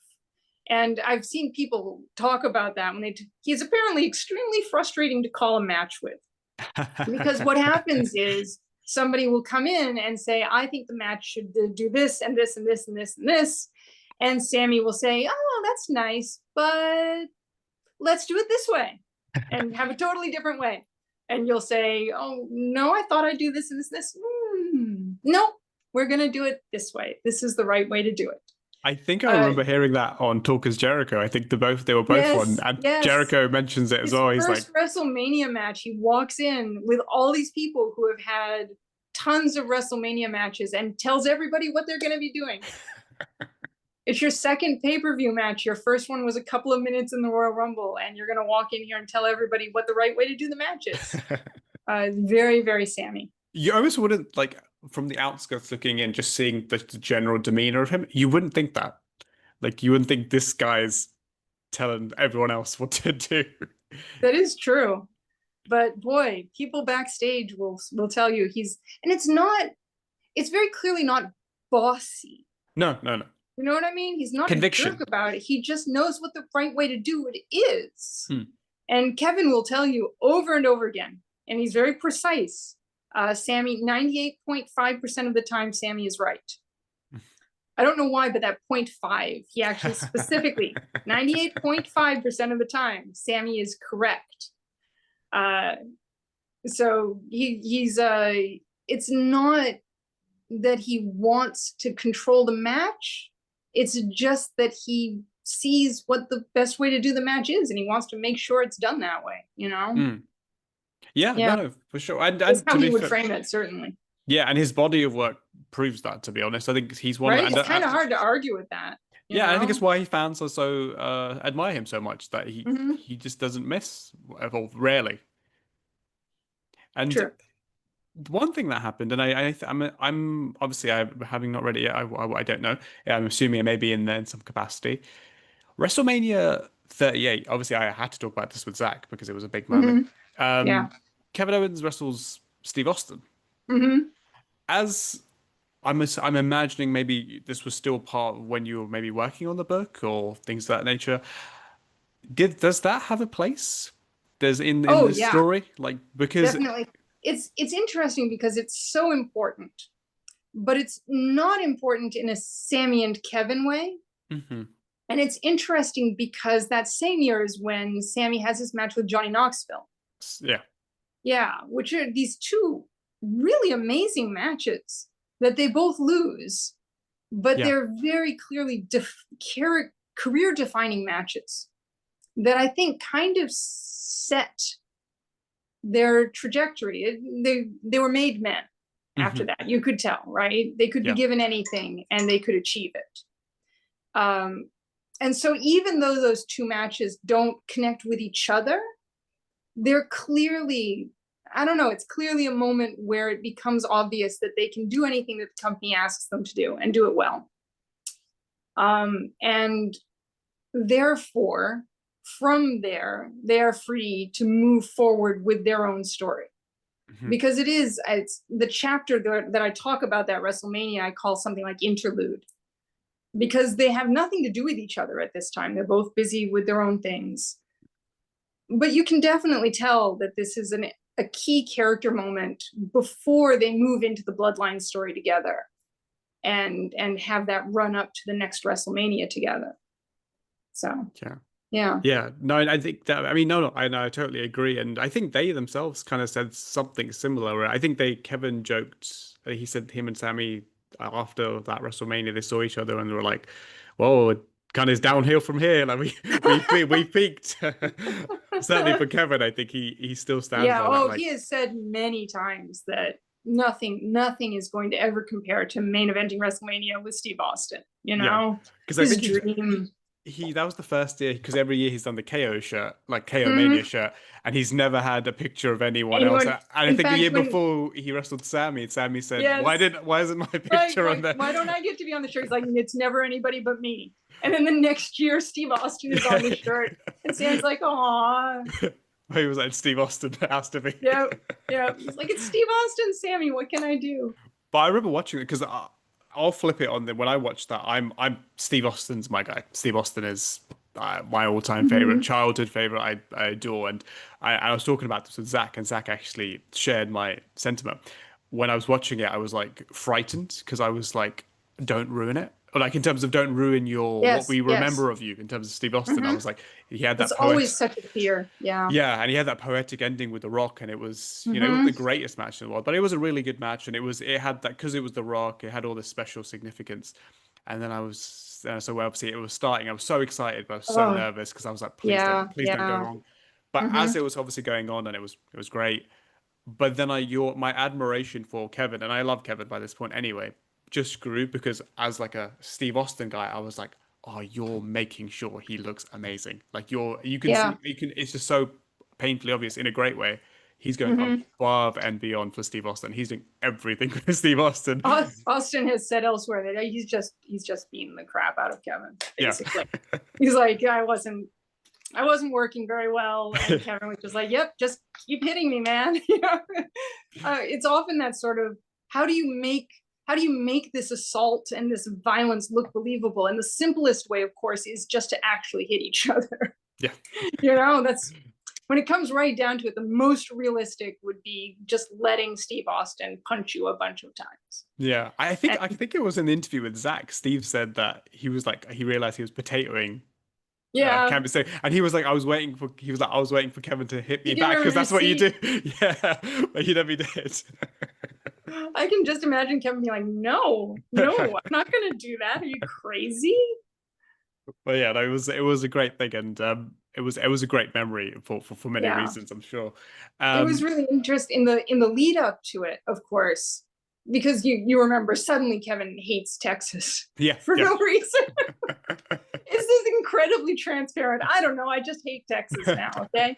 And I've seen people talk about that when he's apparently extremely frustrating to call a match with. Because what happens is somebody will come in and say, I think the match should do this and this and this and this and this. And Sammy will say, oh, that's nice, but let's do it this way and have a totally different way. And you'll say, oh, no, I thought I'd do this and this and this. No, we're going to do it this way. This is the right way to do it. I think I Uh, remember hearing that on Talkers Jericho. I think they were both on, yes, and yes. Jericho mentions it as His well. He's like, first WrestleMania match, he walks in with all these people who have had tons of WrestleMania matches and tells everybody what they're going to be doing. It's your second pay-per-view match. Your first one was a couple of minutes in the Royal Rumble, and you're going to walk in here and tell everybody what the right way to do the match is. Very, very Sammy. You almost wouldn't like from the outskirts looking in, just seeing the general demeanor of him. You wouldn't think that. Like you wouldn't think this guy's telling everyone else what to do. That is true. But boy, people backstage will tell you and it's very clearly not bossy. No, no, no. You know what I mean? He's not a jerk Conviction. about it. He just knows what the right way to do it is. Hmm. And Kevin will tell you over and over again, and he's very precise. Sammy, 98.5% of the time, Sammy is right. I don't know why, but that 0.5, he actually specifically, 98.5% of the time, Sammy is correct. So it's not that he wants to control the match. It's just that he sees what the best way to do the match is, and he wants to make sure it's done that way, you know? Hmm. Yeah, Yeah, no, for sure. that's And how to he be would fair, frame it, certainly. yeah, and his body of work proves that. To be honest, I think he's one. Right? And It's kind of hard to argue with that, you yeah, I think it's know? why fans are so admire him so much that Mm-hmm. he just doesn't miss, or rarely. And True. one thing that happened, and I'm obviously I having not read it yet, I don't know. Yeah, I'm assuming it may be in there in some capacity. WrestleMania 38. Obviously, I had to talk about this with Zach because it was a big moment. Mm-hmm. Yeah. Kevin Owens wrestles Steve Austin. Mm-hmm. As I'm imagining maybe this was still part of when you were maybe working on the book or things of that nature. Does that have a place? There's in Oh, this yeah, story, like because definitely. It's interesting because it's so important, but it's not important in a Sammy and Kevin way. Mhm. And it's interesting because that same year is when Sammy has his match with Johnny Knoxville. Yeah. Yeah, which are these two really amazing matches that they both lose, but Yeah. they're very clearly career defining matches that I think kind of set their trajectory. They were made men after Hmm. that. You could tell, right? They could be Yeah. given anything and they could achieve it. And so even though those two matches don't connect with each other, they're clearly, I don't know, it's clearly a moment where it becomes obvious that they can do anything that the company asks them to do and do it well. And therefore, from there, they are free to move forward with their own story. Hmm. Because it's the chapter that I talk about that WrestleMania, I call something like interlude. Because they have nothing to do with each other at this time. They're both busy with their own things. But you can definitely tell that this is a key character moment before they move into the Bloodline story together. and have that run up to the next WrestleMania together. So Yeah. yeah. Yeah, no, I think that, I mean, no, I know, I totally agree. And I think they themselves kind of said something similar. Where I think Kevin joked, he said him and Sammy, after that WrestleMania, they saw each other and they were like, whoa, it kind of is downhill from here. Like we peaked. Certainly for Kevin, I think he still stands Yeah. by that. Oh, Like, he has said many times that nothing is going to ever compare to main eventing WrestleMania with Steve Austin. You yeah, know, because I his think dream. that was the first year, because every year he's done the KO shirt, like KO Mania Mhm. shirt, and he's never had a picture of anyone else. Anyone, And I in think the fact, year when before he wrestled Sammy, and Sammy said, yes, why isn't my right, picture on there?" why don't I get to be on the shirt? He's like, it's never anybody but me. And then the next year, Steve Austin is on the Yeah. shirt, and Sam's like, "Aw, He was like, Steve Austin has to be. yeah, yeah." He's like, "It's Steve Austin, Sammy. What can I do?" But I remember watching it because I'll flip it on them when I watch that. I'm Steve Austin's my guy. Steve Austin is my all-time favorite, Mhm. childhood favorite. I adore, and I was talking about this with Zach, and Zach actually shared my sentiment. When I was watching it, I was like frightened because I was like, "Don't ruin it." Or like in terms of don't ruin your what Yes, we yes. remember of you in terms of Steve Austin. I Hmm. was like, he had It's that poet. always such a fear. Yeah. Yeah, and he had that poetic ending with The Rock, and it was, it wasn't Hmm. the greatest match in the world, but it was a really good match, and it had that, because it was The Rock, it had all this special significance. And then I was, so obviously it was starting. I was so excited, but I was so Oh, nervous because I was like, yeah, please don't go yeah. wrong. But Hmm. as it was obviously going on, and it was great. But then my admiration for Kevin, and I love Kevin by this point anyway, just grew because as like a Steve Austin guy, I was like, oh, you're making sure he looks amazing. Like you can Yeah. see, it's just so painfully obvious in a great way. He's going Hmm. above and beyond for Steve Austin. He's doing everything for Steve Austin. Austin has said elsewhere that he's just beating the crap out of Kevin, Yeah. basically. He's like, I wasn't working very well, and Kevin was just like, "Yep, just keep hitting me, man." It's often that sort of, how do you make this assault and this violence look believable? And the simplest way, of course, is just to actually hit each other. Yeah. That's when it comes right down to it. The most realistic would be just letting Steve Austin punch you a bunch of times. Yeah. And I think it was in the interview with Zach. Steve said that he was like, he realized he was potatoing yeah, Kevin. So, and he was like, I was waiting for Kevin to hit to me give back him a because that's what you do. receipt. Yeah, but he never did. I can just imagine Kevin being like, "No, no, I'm not gonna do that. Are you crazy?" But yeah, no, it was a great thing, and it was a great memory for many Yeah. reasons, I'm sure. It was Um, really interesting in the lead up to it, of course, because you remember suddenly Kevin hates Texas yeah, for yeah. no reason. It's this incredibly transparent. I don't know. I just hate Texas now. Okay.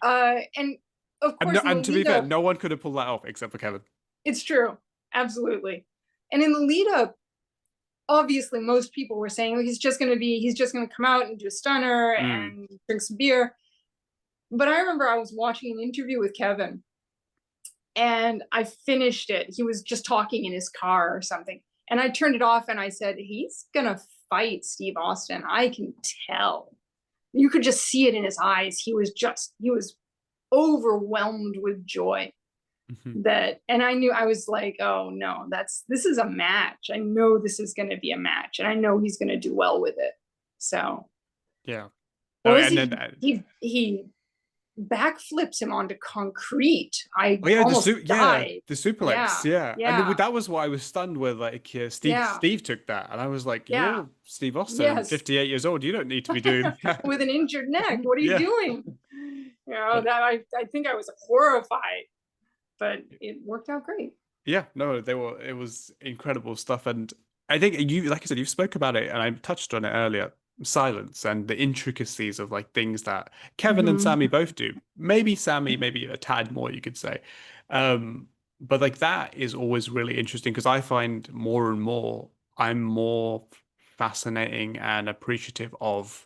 And of And course, in the and to be lead fair, up, no one could have pulled that off except for Kevin. it's true. Absolutely. And in the lead up, obviously, most people were saying, he's just gonna come out and do a stunner Mm. and drink some beer. But I remember I was watching an interview with Kevin, and I finished it. He was just talking in his car or something. And I turned it off and I said, he's gonna fight Steve Austin. I can tell. You could just see it in his eyes. He was overwhelmed with joy. Mhm. And I knew, I was like, oh no, this is a match. I know this is gonna be a match, and I know he's gonna do well with it. So Yeah. what No, was and it? then He backflips him onto concrete. I oh yeah, almost died. the suplex, Yeah, yeah, and yeah, that was what I was stunned with. Like, yeah, Steve took that, and I was like, yeah. "You're Steve Austin, Yes. 58 years old. You don't need to be doing that." With an injured neck. What are you Yeah, doing? but That I think I was horrified, but it worked out great. yeah, no, they were. It was incredible stuff, and I think you, like I said, you spoke about it, and I touched on it earlier. Silence and the intricacies of like things that Kevin and Mhm. Sammy both do. Maybe Sammy, maybe a tad more, you could say. But like that is always really interesting because I find more and more I'm more fascinating and appreciative of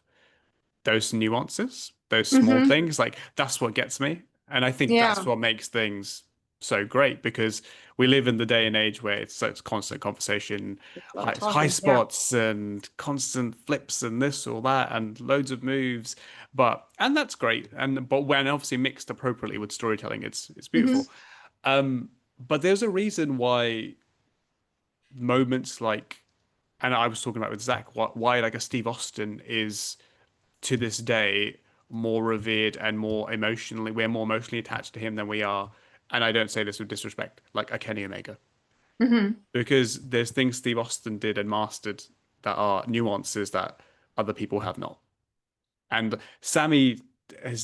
those nuances, those small Mhm. things. Like that's what gets me. And I think that's Yeah. what makes things so great because we live in the day and age where it's constant conversation, A lot of high talking. Yeah. spots and constant flips and this or that and loads of moves. And that's great. But when obviously mixed appropriately with storytelling, it's Mhm. beautiful. But there's a reason why moments like, and I was talking about with Zach, why like a Steve Austin is to this day more revered and more emotionally, we're more emotionally attached to him than we are, and I don't say this with disrespect, like a Kenny Omega. Hmm. Because there's things Steve Austin did and mastered that are nuances that other people have not. And Sammy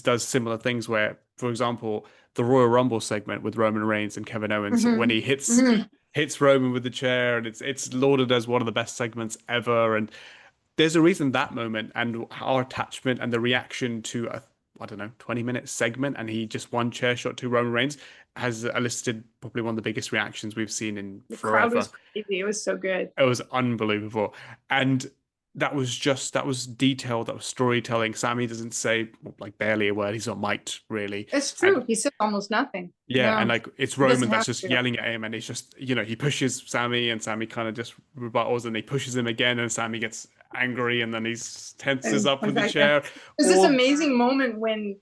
does similar things where, for example, the Royal Rumble segment with Roman Reigns and Kevin Owens, when Hmm. he hits Roman with the chair, and it's lauded as one of the best segments ever. And there's a reason that moment and our attachment and the reaction to a, I don't know, 20-minute segment, and he just one chair shot to Roman Reigns has elicited probably one of the biggest reactions we've seen in The crowd forever. was crazy. It was so good. It was unbelievable. And that was detailed, that was storytelling. Sammy doesn't say like barely a word. He's not mic'd really. It's true. And He said almost nothing. yeah, and Yeah. like it's He doesn't Roman that's have just to. yelling at him, and he's just, he pushes Sammy, and Sammy kind of just rebuttals, and he pushes him again, and Sammy gets angry, and then he tenses And up with comes the back down. chair. There's this Or amazing moment when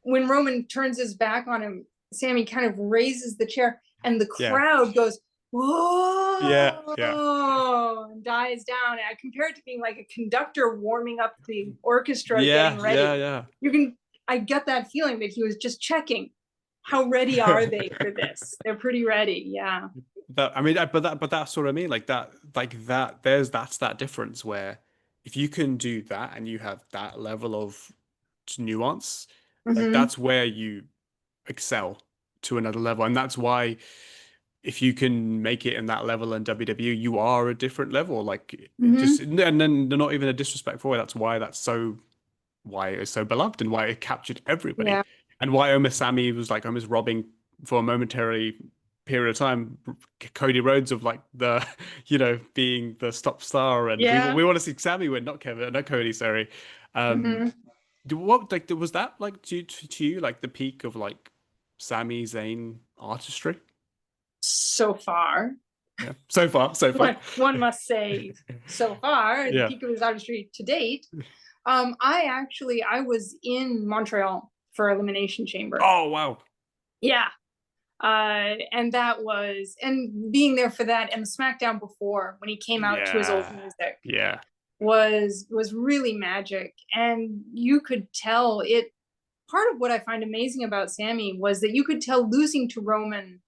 Roman turns his back on him, Sammy kind of raises the chair and the yeah, crowd goes, yeah, yeah, whoa, and dies down. And I compare it to being like a conductor warming up the orchestra, yeah, getting yeah, ready. yeah. I get that feeling that he was just checking how ready are they for this? They're pretty ready. Yeah. That I mean, but that's what I mean. Like that. That's that difference where if you can do that and you have that level of nuance, like Mm-hmm. that's where you excel to another level, and that's why if you can make it in that level in WWE, you are a different level. Like it just, Mm-hmm. and then they're not even a disrespect for it. That's why why it is so beloved and why it captured everybody, Yeah. and why almost Sammy was like almost robbing for a momentary period of time Cody Rhodes of like the being the stop star, and Yeah. we want to see Sammy win, not Kevin, not Cody, sorry. um Mm-hmm. what like was that like to you like the peak of like Sami Zayn artistry? So far, Yeah, so far. one must say, so far, the Yeah. peak of his artistry to date. I was in Montreal for Elimination Chamber. Oh wow. Yeah. And being there for that and the SmackDown before when he came out to his old Yeah, music yeah. was really magic. And you could tell it. Part of what I find amazing about Sammy was that you could tell losing to Roman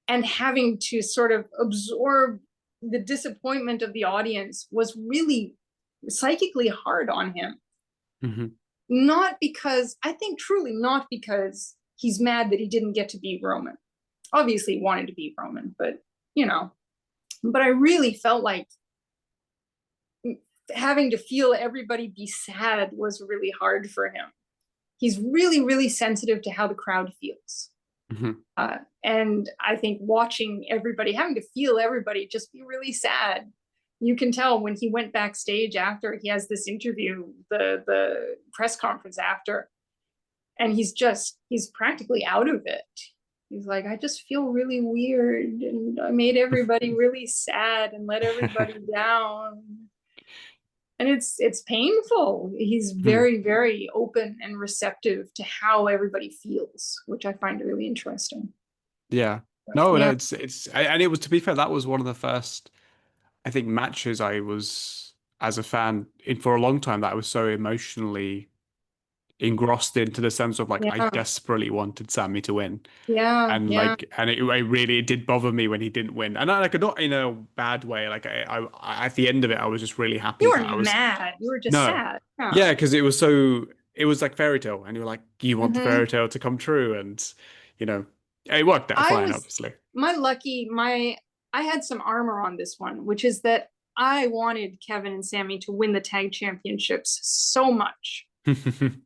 and having to sort of absorb the disappointment of the audience was really psychically hard on him. Hmm. Not because, I think truly not because he's mad that he didn't get to beat Roman. Obviously, he wanted to beat Roman, but but I really felt like having to feel everybody be sad was really hard for him. He's really, really sensitive to how the crowd feels. Hmm. And I think watching everybody, having to feel everybody just be really sad. You can tell when he went backstage after he has this interview, the press conference after, and he's practically out of it. He's like, I just feel really weird, and I made everybody really sad and let everybody down. And it's painful. He's very, very open and receptive to how everybody feels, which I find really interesting. Yeah. No, no, Yeah. and it was, to be fair, that was one of the first, I think, matches I was as a fan in for a long time that I was so emotionally engrossed into, the sense of like I Yeah. desperately wanted Sammy to win. Yeah. And Yeah. like, and it really, it did bother me when he didn't win. And I like, not in a bad way. Like at the end of it, I was just really happy You that I weren't was, mad. You were just no, sad. Yeah. yeah, because it was like fairy tale, and you were like, you want the Hmm. fairy tale to come true, and you know, it worked out I fine, was obviously. I had some armor on this one, which is that I wanted Kevin and Sammy to win the tag championships so much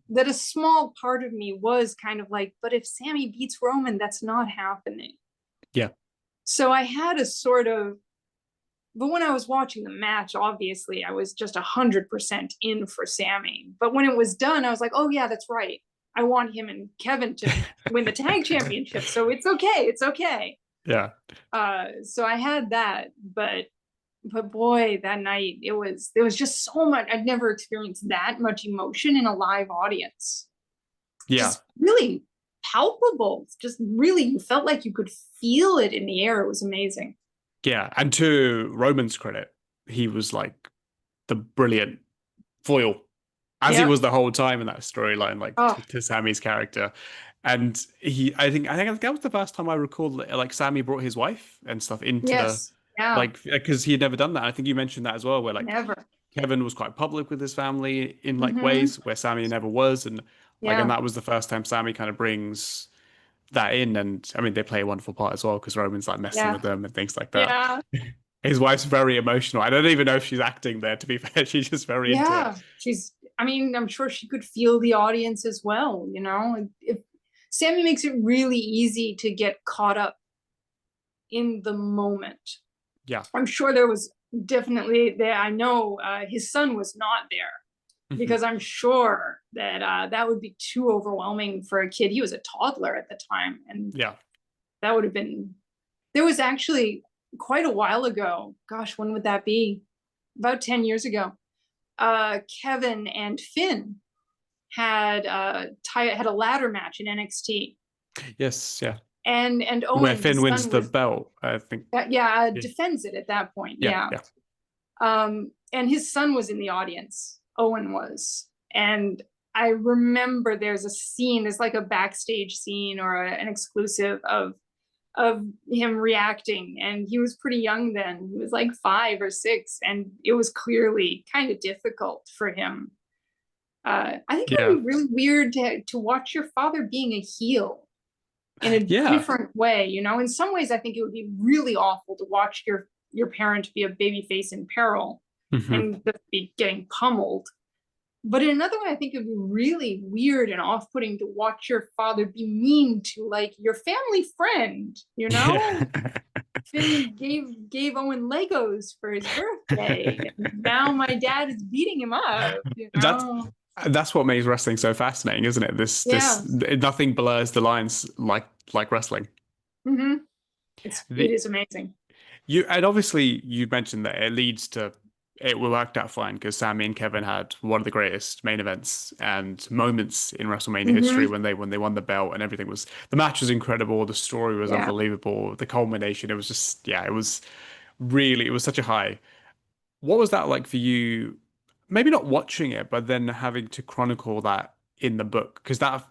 that a small part of me was kind of like, but if Sammy beats Roman, that's not happening. Yeah. So I had a sort of, but when I was watching the match, obviously I was just 100% in for Sammy. But when it was done, I was like, oh yeah, that's right. I want him and Kevin to win the tag championship. So it's okay. It's okay. Yeah. So I had that, but boy, that night there was just so much. I'd never experienced that much emotion in a live audience. Yeah. Just really palpable. Just really, you felt like you could feel it in the air. It was amazing. Yeah, and to Roman's credit, he was like the brilliant foil, as he Yep. was the whole time in that storyline, like Oh, to Sammy's character. And I think that was the first time I recall that, like Sammy brought his wife and stuff into the yes. Yeah. like because he had never done that. I think you mentioned that as well, where like Never. Kevin was quite public with his family in like Mm-hmm. ways where Sammy never was, and like and Yeah. that was the first time Sammy kind of brings that in. And I mean, they play a wonderful part as well because Roman's like messing Yeah. with them and things like that. Yeah. His wife's very emotional. I don't even know if she's acting there, to be fair. She's just very into it. Yeah. I mean, I'm sure she could feel the audience as well, If Sammy makes it really easy to get caught up in the moment. Yeah. I'm sure there was definitely there. I know his son was not there Mhm. because I'm sure that that would be too overwhelming for a kid. He was a toddler at the time, and Yeah. that would have been. There was actually quite a while ago. Gosh, when would that be? About 10 years ago. Kevin and Finn had a ladder match in NXT, Yes. Yeah. and Where Owen, Finn his wins son, the was belt, I think. Yeah. defends it at that point. Yeah. Yeah. Yeah. And his son was in the audience. Owen was. And I remember there's a scene, there's like a backstage scene or an exclusive of him reacting. And he was pretty young then. He was like 5 or 6. And it was clearly kind of difficult for him. I think it Yeah. would be really weird to watch your father being a heel in a Yeah. different way. In some ways, I think it would be really awful to watch your parent be a babyface in peril Hmm. and just be getting pummeled. But in another way, I think it would be really weird and off-putting to watch your father be mean to like your family friend. Yeah. Finn gave Owen Legos for his birthday, and now my dad is beating him up. That's that's what makes wrestling so fascinating, isn't it? This Yeah. nothing blurs the lines like wrestling. Mm-hmm. It The is amazing. you and obviously you mentioned that it leads to it will worked out fine because Sammy and Kevin had one of the greatest main events and moments in WrestleMania history Mm-hmm. when they won the belt and everything was the match was incredible, the story was Yeah. unbelievable, the culmination, it was just yeah, it was really it was such a high. What was that like for you? Maybe not watching it, but then having to chronicle that in the book because that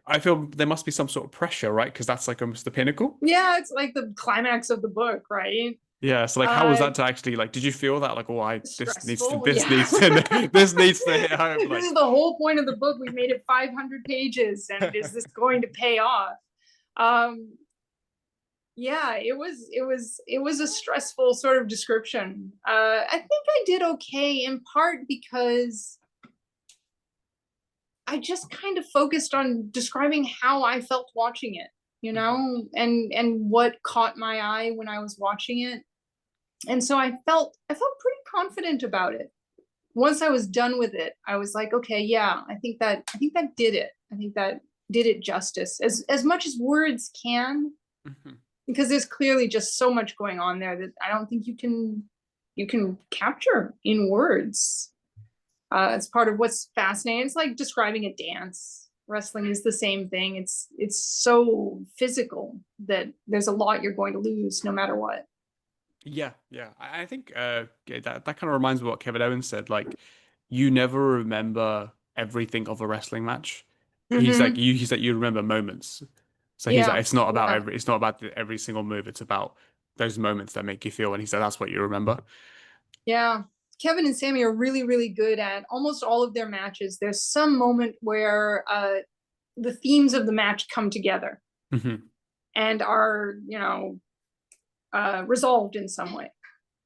I feel there must be some sort of pressure, right? Because that's like almost the pinnacle. Yeah, it's like the climax of the book, right? Yeah, so like, how was Uh, that to actually like? Did you feel that like, oh, I stressful. this Yeah. needs to this needs to hit home? This Like, is the whole point of the book. We made it 500 pages, and is this going to pay off? Um, yeah, it was a stressful sort of description. I think I did okay in part because I just kind of focused on describing how I felt watching it, and what caught my eye when I was watching it. And so I felt pretty confident about it. Once I was done with it, I was like, okay, yeah, I think that did it. I think that did it justice as much as words can, mhm. because there's clearly just so much going on there that I don't think you can capture in words. It's part of what's fascinating. It's like describing a dance. Wrestling is the same thing. It's so physical that there's a lot you're going to lose no matter what. Yeah, yeah. I think yeah, that kind of reminds me of what Kevin Owens said. Like, you never remember everything of a wrestling match. Mm-hmm. He's like you remember moments. So he's like Yeah, it's not about yeah, every single move. It's about those moments that make you feel. And he said that's what you remember. yeah. Kevin and Sami are really, really good at almost all of their matches. There's some moment where the themes of the match come together Hmm. and are, resolved in some way.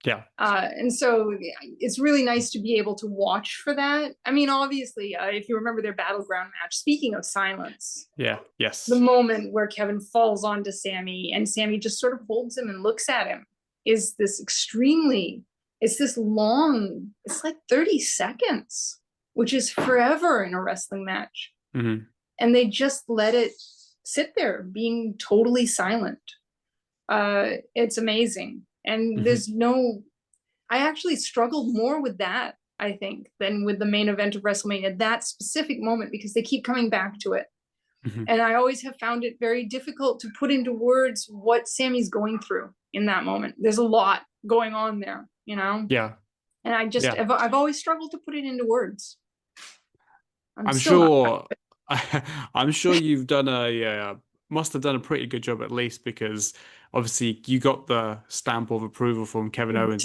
Yeah, And so it's really nice to be able to watch for that. I mean, obviously, if you remember their battleground match, speaking of silence, yeah, the yes. moment where Kevin falls onto Sami and Sami just sort of holds him and looks at him is this it's this long, it's like 30 seconds, which is forever in a wrestling match. Hmm. And they just let it sit there being totally silent. It's amazing. And Hmm. I actually struggled more with that, I think, than with the main event of WrestleMania, that specific moment, because they keep coming back to it. Hmm. And I always have found it very difficult to put into words what Sami's going through. in that moment. There's a lot going on there, you know? Yeah. And I've always struggled to put it into words. I'm I'm still not. sure I'm sure you've done must have done a pretty good job at least, because obviously you got the stamp of approval from Kevin Owens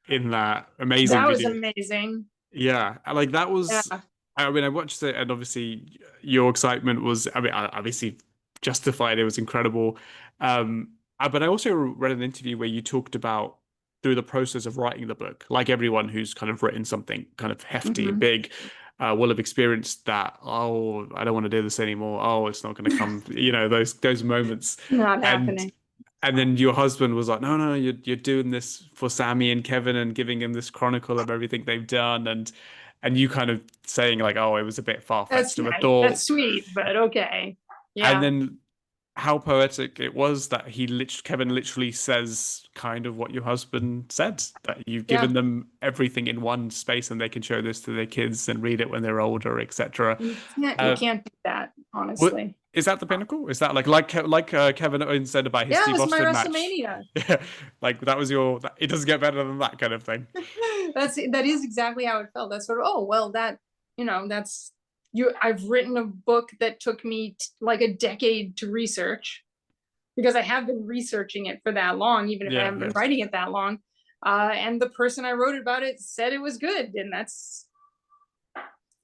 in that amazing That was video. amazing. Yeah, like that was. Yeah. I mean, I watched it, and obviously your excitement was. I mean, obviously justified. It was incredible. But I also read an interview where you talked about through the process of writing the book, like everyone who's kind of written something kind of hefty and big, will have experienced that. Oh, I don't want to do this anymore. Oh, it's not going to come. You know, those moments. Not And happening. and then your husband was like, no, no, you're doing this for Sami and Kevin and giving him this chronicle of everything they've done, and you kind of saying like, oh, it was a bit That's far-fetched of a nice. thought. That's sweet, but okay. And Yeah. then how poetic it was that Kevin literally says kind of what your husband said, that you've Yeah. given them everything in one space and they can show this to their kids and read it when they're older, etc. You can't do that, What honestly. is that the pinnacle? Is that Kevin Owens said about his Yeah, it Steve was my Austin match? WrestleMania. Yeah, like that was it doesn't get better than that kind of thing. That is exactly how it felt. That's sort of, oh well, that, you know, that's you. I've written a book that took me like a decade to research, because I have been researching it for that long, even if I haven't been writing it that long. And the person I wrote about it said it was good, and that's,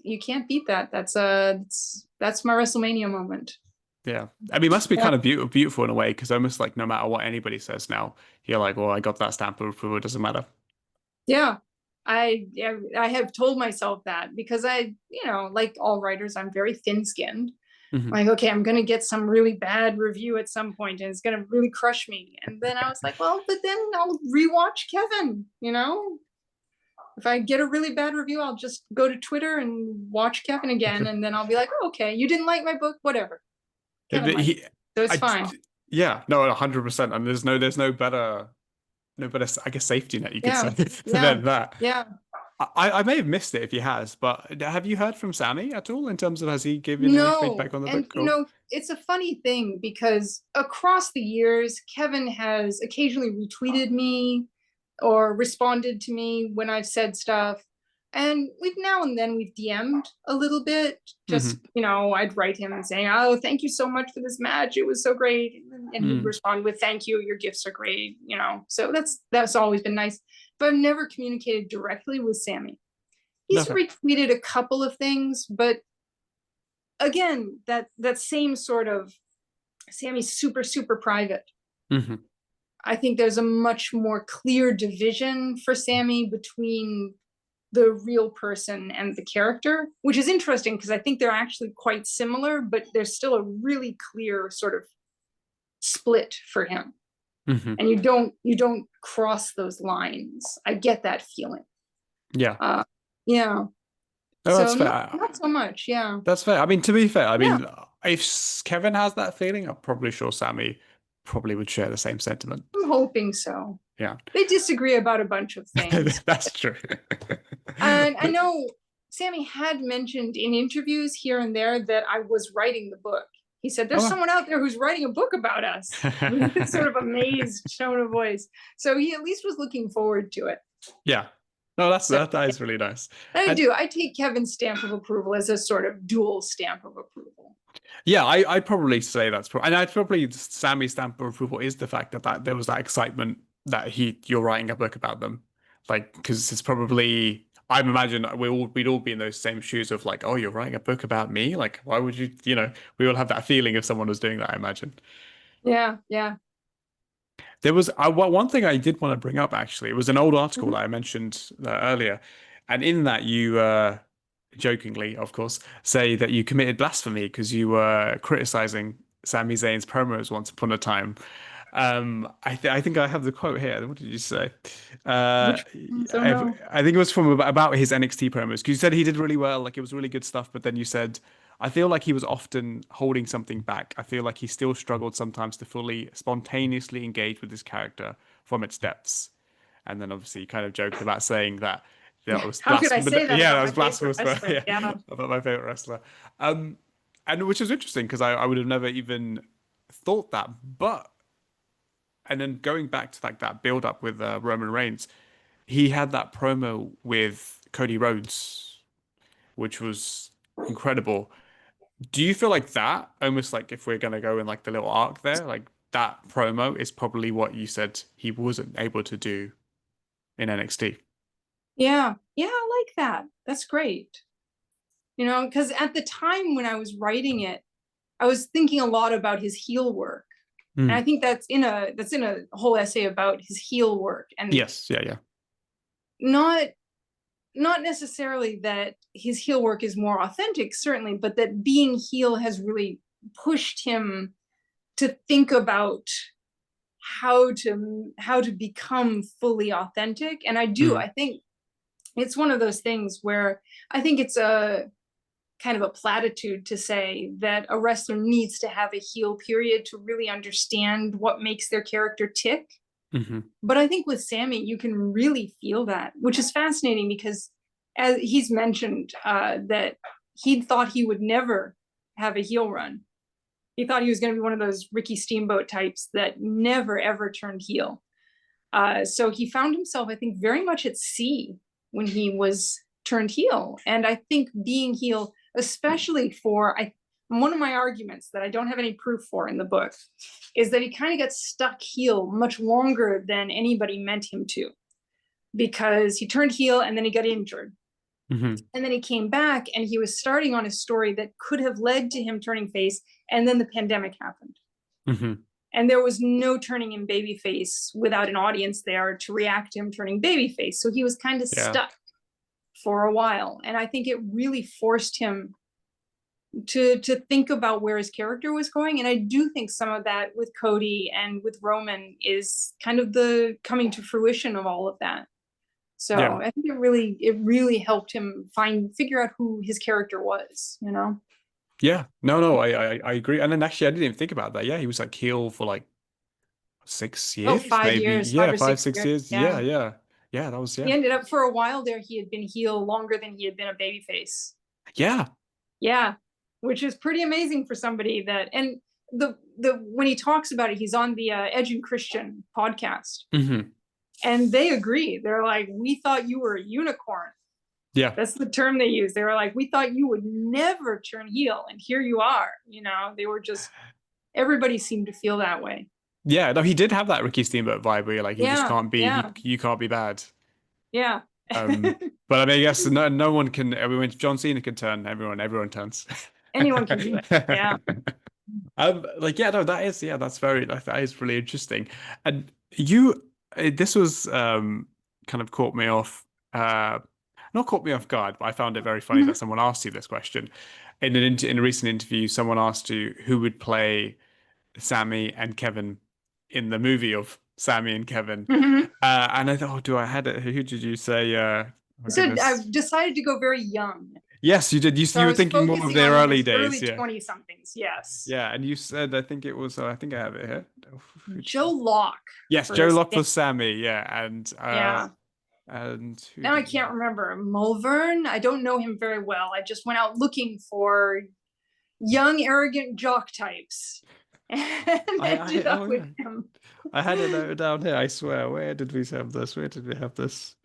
you can't beat that. That's my WrestleMania moment. Yeah, I mean, it must be kind of beautiful in a way, because almost like no matter what anybody says now, you're like, well, I got that stamp of approval. It doesn't matter. Yeah. I have told myself that, because you know, like all writers, I'm very thin-skinned. Like, okay, I'm gonna get some really bad review at some point and it's gonna really crush me. And then I was like, well, but then I'll rewatch Kevin, you know? If I get a really bad review, I'll just go to Twitter and watch Kevin again, and then I'll be like, oh, okay, you didn't like my book, whatever. So it's fine. Yeah, no, 100%. And there's no better, I guess, safety net you could say than that. Yeah. I may have missed it if he has, but have you heard from Sami at all in terms of, has he given any feedback on the book? You know, it's a funny thing, because across the years, Kevin has occasionally retweeted me or responded to me when I've said stuff. And now and then we've DM'd a little bit. Just, you know, I'd write him and saying, oh, thank you so much for this match. It was so great. And he'd respond with, thank you, your gifts are great, you know. So that's always been nice. But I've never communicated directly with Sami. He's retweeted a couple of things, but again, that same sort of, Sami's super, super private. I think there's a much more clear division for Sami between the real person and the character, which is interesting, because I think they're actually quite similar, but there's still a really clear sort of split for him. And you don't cross those lines. I get that feeling. Yeah. Yeah. No, that's so fair. Not so much. Yeah. That's fair. I mean, to be fair, I mean, if Kevin has that feeling, I'm probably sure Sami probably would share the same sentiment. I'm hoping so. Yeah. They disagree about a bunch of things. That's true. And I know Sami had mentioned in interviews here and there that I was writing the book. He said, there's someone out there who's writing a book about us. With sort of amazed tone of voice. So he at least was looking forward to it. Yeah. No, that is really nice. I do. I take Kevin's stamp of approval as a sort of dual stamp of approval. Yeah, I'd probably say that's and I'd probably Sami's stamp of approval is the fact that there was that excitement that you're writing a book about them, like, because it's probably, I imagine we'd all be in those same shoes of like, oh, you're writing a book about me, like, why would you, you know, we all have that feeling if someone was doing that, I imagine. Yeah. There was one thing I did want to bring up, actually. It was an old article that I mentioned earlier. And in that, you jokingly, of course, say that you committed blasphemy because you were criticizing Sami Zayn's promos once upon a time. I think I have the quote here. What did you say? I think it was from about his NXT promos, because you said he did really well, like it was really good stuff. But then you said, I feel like he was often holding something back. I feel like he still struggled sometimes to fully spontaneously engage with his character from its depths. And then obviously you kind of joked about saying that was how could I say that? Yeah, that was blasphemous. Yeah. About my favorite wrestler. And which is interesting, because I would have never even thought that. But and then going back to like that build up with Roman Reigns, he had that promo with Cody Rhodes, which was incredible. Do you feel like that, almost like if we're gonna go in like the little arc there, like that promo is probably what you said he wasn't able to do in NXT? Yeah, yeah, I like that. That's great. You know, because at the time when I was writing it, I was thinking a lot about his heel work. And I Mm. think that's in a whole essay about his heel work, and Yes, yeah, yeah. not not necessarily that his heel work is more authentic, certainly, but that being heel has really pushed him to think about how to become fully authentic. And Mm. I think it's one of those things where I think it's a kind of a platitude to say that a wrestler needs to have a heel period to really understand what makes their character tick. Hmm. But I think with Sami, you can really feel that, which is fascinating because, as he's mentioned, that he thought he would never have a heel run. He thought he was going to be one of those Ricky Steamboat types that never ever turned heel. So he found himself, I think, very much at sea when he was turned heel. And I think being heel, especially for one of my arguments that I don't have any proof for in the book, is that he kind of got stuck heel much longer than anybody meant him to, because he turned heel and then he got injured. Hmm. And then he came back and he was starting on a story that could have led to him turning face. And then the pandemic happened. Hmm. And there was no turning him babyface without an audience there to react to him turning babyface. So he was kind of Yeah. stuck for a while. And I think it really forced him to think about where his character was going. And I do think some of that with Cody and with Roman is kind of the coming to fruition of all of that. So Yeah. I think it really helped him figure out who his character was, you know? Yeah. No, no, I agree. And then actually I didn't even think about that. Yeah, he was like heel for like 6 years, Five maybe. years, five Yeah, or five, six six years. years. Yeah, Yeah. yeah. Yeah, that was He yeah. ended up for a while there, he had been heel longer than he had been a babyface. Yeah. Yeah, which is pretty amazing for somebody that, and the when he talks about it, he's on the Edge and Christian podcast, Hmm. and they agree. They're like, we thought you were a unicorn. Yeah. That's the term they use. They were like, we thought you would never turn heel, and here you are. You know, they were just, everybody seemed to feel that way. Yeah, no, he did have that Ricky Steamboat vibe where you're like, you just Yeah, can't be, yeah, you can't be bad. yeah. Um, but I mean, I guess no one can. I mean, when John Cena can turn, everyone turns. Anyone can do it. Yeah. Like yeah, no, that is yeah, that is really interesting. And you, this was kind of caught me off, not caught me off guard, but I found it very funny that someone asked you this question in a recent interview. Someone asked you who would play Sammy and Kevin in the movie of Sammy and Kevin. And I thought, oh, do I had it? Who did you say? Oh So goodness. I've decided to go very young. Yes, you did. So You I were was thinking more of focusing their on like early days. early Yeah. 20 somethings. Yes. Yeah. And you said, I think it was, I think I have it here. Oh, Joe Locke yes, for Joe this Locke thing. was Sammy. Yeah. Yeah. And who Now I did can't remember. Mulvern. I don't know him very well. I just went out looking for young, arrogant jock types and ended oh up with yeah. him. I had it noted down here. I swear. Where did we have this? Where did we have this?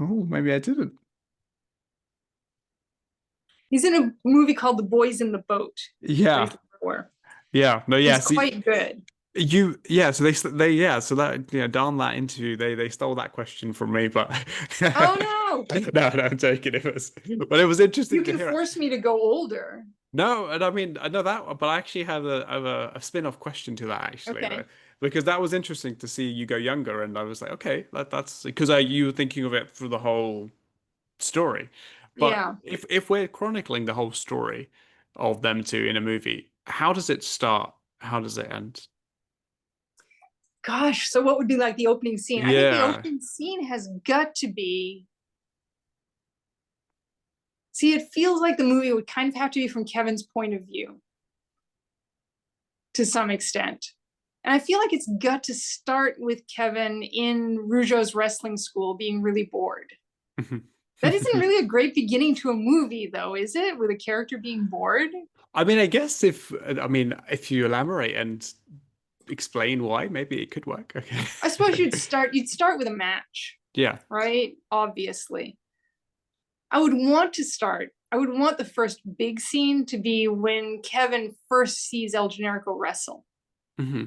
Oh, maybe I didn't. He's in a movie called The Boys in the Boat. Yeah. Before. Yeah. No, yeah. He's See, quite good. yeah, so they yeah, so that down that interview they stole that question from me, but Oh no! no, I'm joking. But it was interesting You to can hear it. force me to go older. No, and I mean I know that, but I actually have a spin-off question to that actually, Okay. because that was interesting to see you go younger, and I was like, okay, that's because you were thinking of it through the whole story, but Yeah. if we're chronicling the whole story of them two in a movie, how does it start? How does it end? Gosh, so what would be like the opening scene? I think the Yeah. opening scene has got to be. See, it feels like the movie would kind of have to be from Kevin's point of view to some extent. And I feel like it's got to start with Kevin in Rougeau's wrestling school being really bored. That isn't really a great beginning to a movie, though, is it? With a character being bored? I mean, I guess if you elaborate and explain why? Maybe it could work. Okay. I suppose you'd start with a match, Yeah. right? Obviously. I would want the first big scene to be when Kevin first sees El Generico wrestle. Hmm.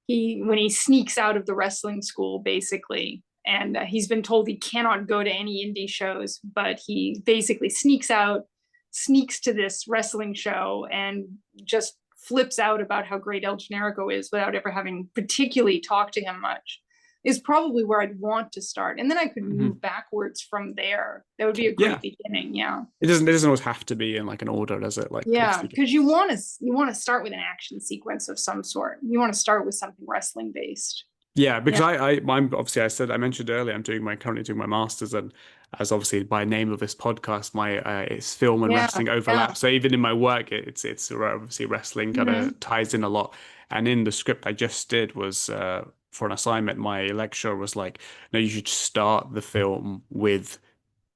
When he sneaks out of the wrestling school, basically, and he's been told he cannot go to any indie shows, but he basically sneaks to this wrestling show and just flips out about how great El Generico is without ever having particularly talked to him much, is probably where I'd want to start. And then I could move backwards from there. That would be a great beginning. Yeah. It doesn't always have to be in like an order, does it? Like, yeah, because you want to start with an action sequence of some sort. You want to start with something wrestling based. Yeah, because I'm obviously I mentioned earlier I'm currently doing my masters, and as obviously by name of this podcast, my it's film and wrestling overlap. So even in my work, it's obviously wrestling kind of ties in a lot. And in the script I just did was for an assignment, my lecturer was like, "No, you should start the film with."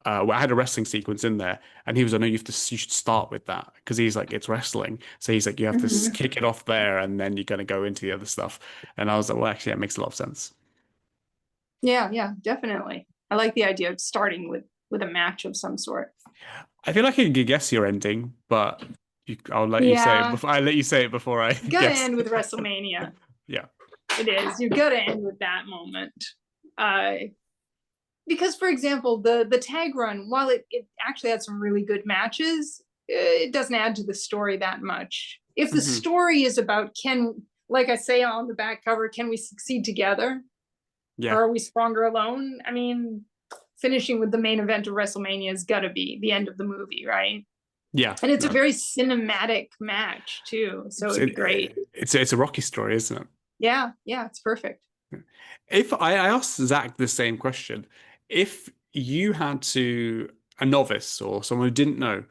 Well, I had a wrestling sequence in there, and he was like, "No, you should start with that," because he's like, "It's wrestling," so he's like, "You have to kick it off there, and then you're gonna go into the other stuff." And I was like, "Well, actually, that makes a lot of sense." Yeah, definitely. I like the idea of starting with a match of some sort. I feel like I could guess your ending, but I'll let you say it before I let you say it before I gotta guess. end with WrestleMania. Yeah, it is. You gotta end with that moment. Because, for example, the tag run, while it actually had some really good matches, it doesn't add to the story that much. If the story is about like I say on the back cover, can we succeed together? yeah. Or are we stronger alone? I mean, finishing with the main event of WrestleMania has got to be the end of the movie, right? Yeah. And it's a very cinematic match too, so it'd be great. It's a Rocky story, isn't it? Yeah, it's perfect. If I asked Zach the same question, if you had to a novice or someone who didn't know,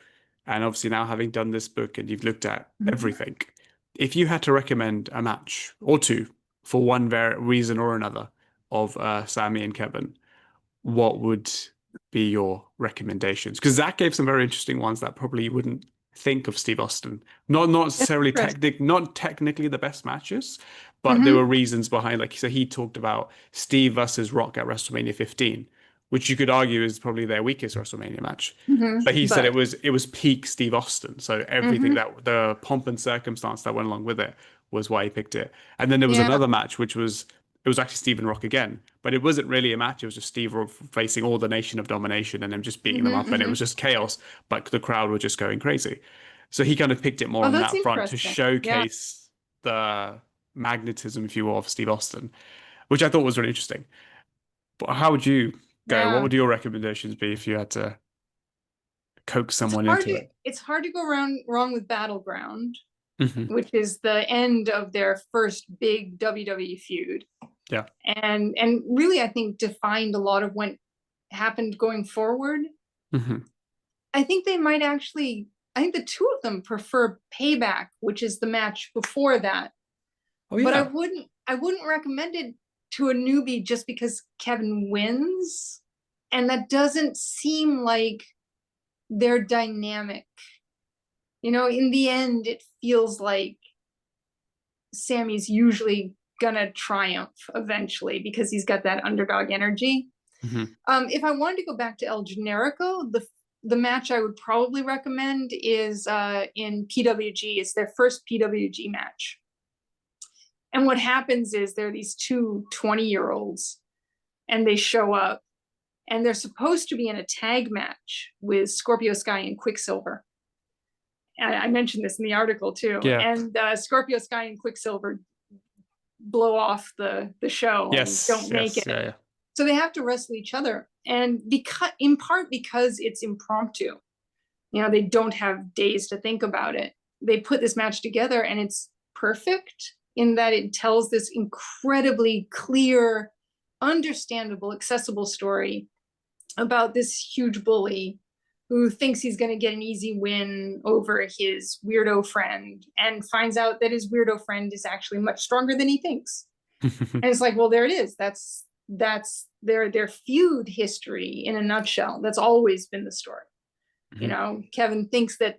and obviously now having done this book and you've looked at everything, if you had to recommend a match or two for one reason or another of Sami and Kevin, what would be your recommendations? Because Zach gave some very interesting ones that probably you wouldn't think of Steve Austin. Not necessarily not technically the best matches, but there were reasons behind. Like so, he talked about Steve versus Rock at WrestleMania 15, which you could argue is probably their weakest WrestleMania match. But he said it was peak Steve Austin. So everything that the pomp and circumstance that went along with it was why he picked it. And then there was another match which was it was actually Steve and Rock again, but it wasn't really a match. It was just Steve facing all the Nation of Domination and them just beating them up, and it was just chaos. But the crowd were just going crazy. So he kind of picked it more on that front to showcase the magnetism, if you will, of Steve Austin, which I thought was really interesting. But how would you go? What would your recommendations be if you had to coax someone into it? It's hard to go wrong with Battleground, which is the end of their first big WWE feud. Yeah. And really, I think defined a lot of what happened going forward. I think they might actually, I think the two of them prefer Payback, which is the match before that. Oh, yeah. But I wouldn't recommend it to a newbie just because Kevin wins. And that doesn't seem like their dynamic. You know, in the end, it feels like Sami's usually gonna triumph eventually because he's got that underdog energy. If I wanted to go back to El Generico, the match I would probably recommend is in PWG. It's their first PWG match. And what happens is there are these two 20-year-olds, and they show up, and they're supposed to be in a tag match with Scorpio Sky and Quicksilver. And I mentioned this in the article too. Yeah. And Scorpio Sky and Quicksilver blow off the show and don't make it. Yeah. So they have to wrestle each other. And in part because it's impromptu, you know, they don't have days to think about it. They put this match together, and it's perfect in that it tells this incredibly clear, understandable, accessible story about this huge bully who thinks he's going to get an easy win over his weirdo friend and finds out that his weirdo friend is actually much stronger than he thinks. And it's like, well, there it is. That's their feud history in a nutshell. That's always been the story. You know, Kevin thinks that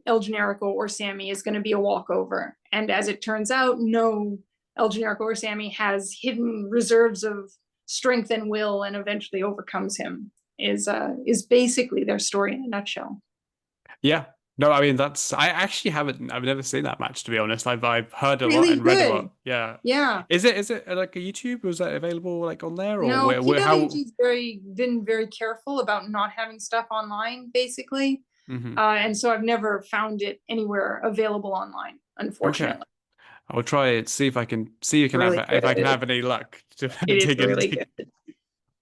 El Generico or Sami is going to be a walkover. And as it turns out, no, El Generico or Sami has hidden reserves of strength and will and eventually overcomes him is basically their story in a nutshell. Yeah. No, I mean I've never seen that match, to be honest. I've heard a lot Really and read a good. lot. Yeah. Yeah. Is it like a YouTube? Was that available like on there, or No, where how? PWG's been very careful about not having stuff online, basically. Hmm. And so I've never found it anywhere available online, Okay. unfortunately. I will try it, see if I can Really if I can good. have any luck to It is dig really into. good.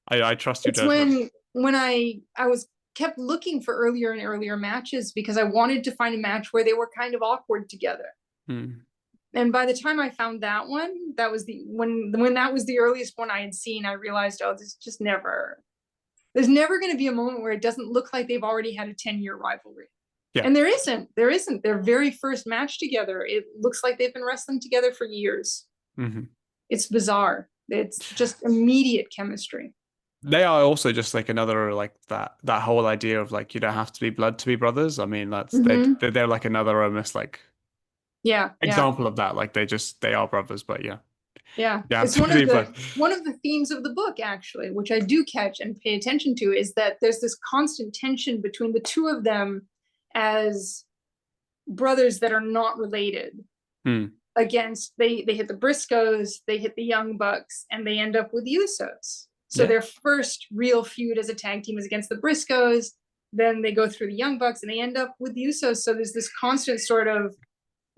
I trust your It's judgment. when I was kept looking for earlier and earlier matches because I wanted to find a match where they were kind of awkward together. Hmm. And by the time I found that one, that was when that was the earliest one I had seen, I realized, oh, there's never going to be a moment where it doesn't look like they've already had a 10-year rivalry. Yeah. And there isn't. Their very first match together, it looks like they've been wrestling together for years. Hmm. It's bizarre. It's just immediate chemistry. They are also just like another like that whole idea of like you don't have to be blood to be brothers. I mean, that's Mm-hmm. they're like another almost like Yeah, yeah. example of that. Like they are brothers, but yeah, Yeah, you have it's to be blood. one of the themes of the book, actually, which I do catch and pay attention to, is that there's this constant tension between the two of them as brothers that are not related. Hmm. Against they hit the Briscoes, they hit the Young Bucks, and they end up with the Usos. So Yeah. their first real feud as a tag team is against the Briscoes. Then they go through the Young Bucks, and they end up with the Usos. So there's this constant sort of,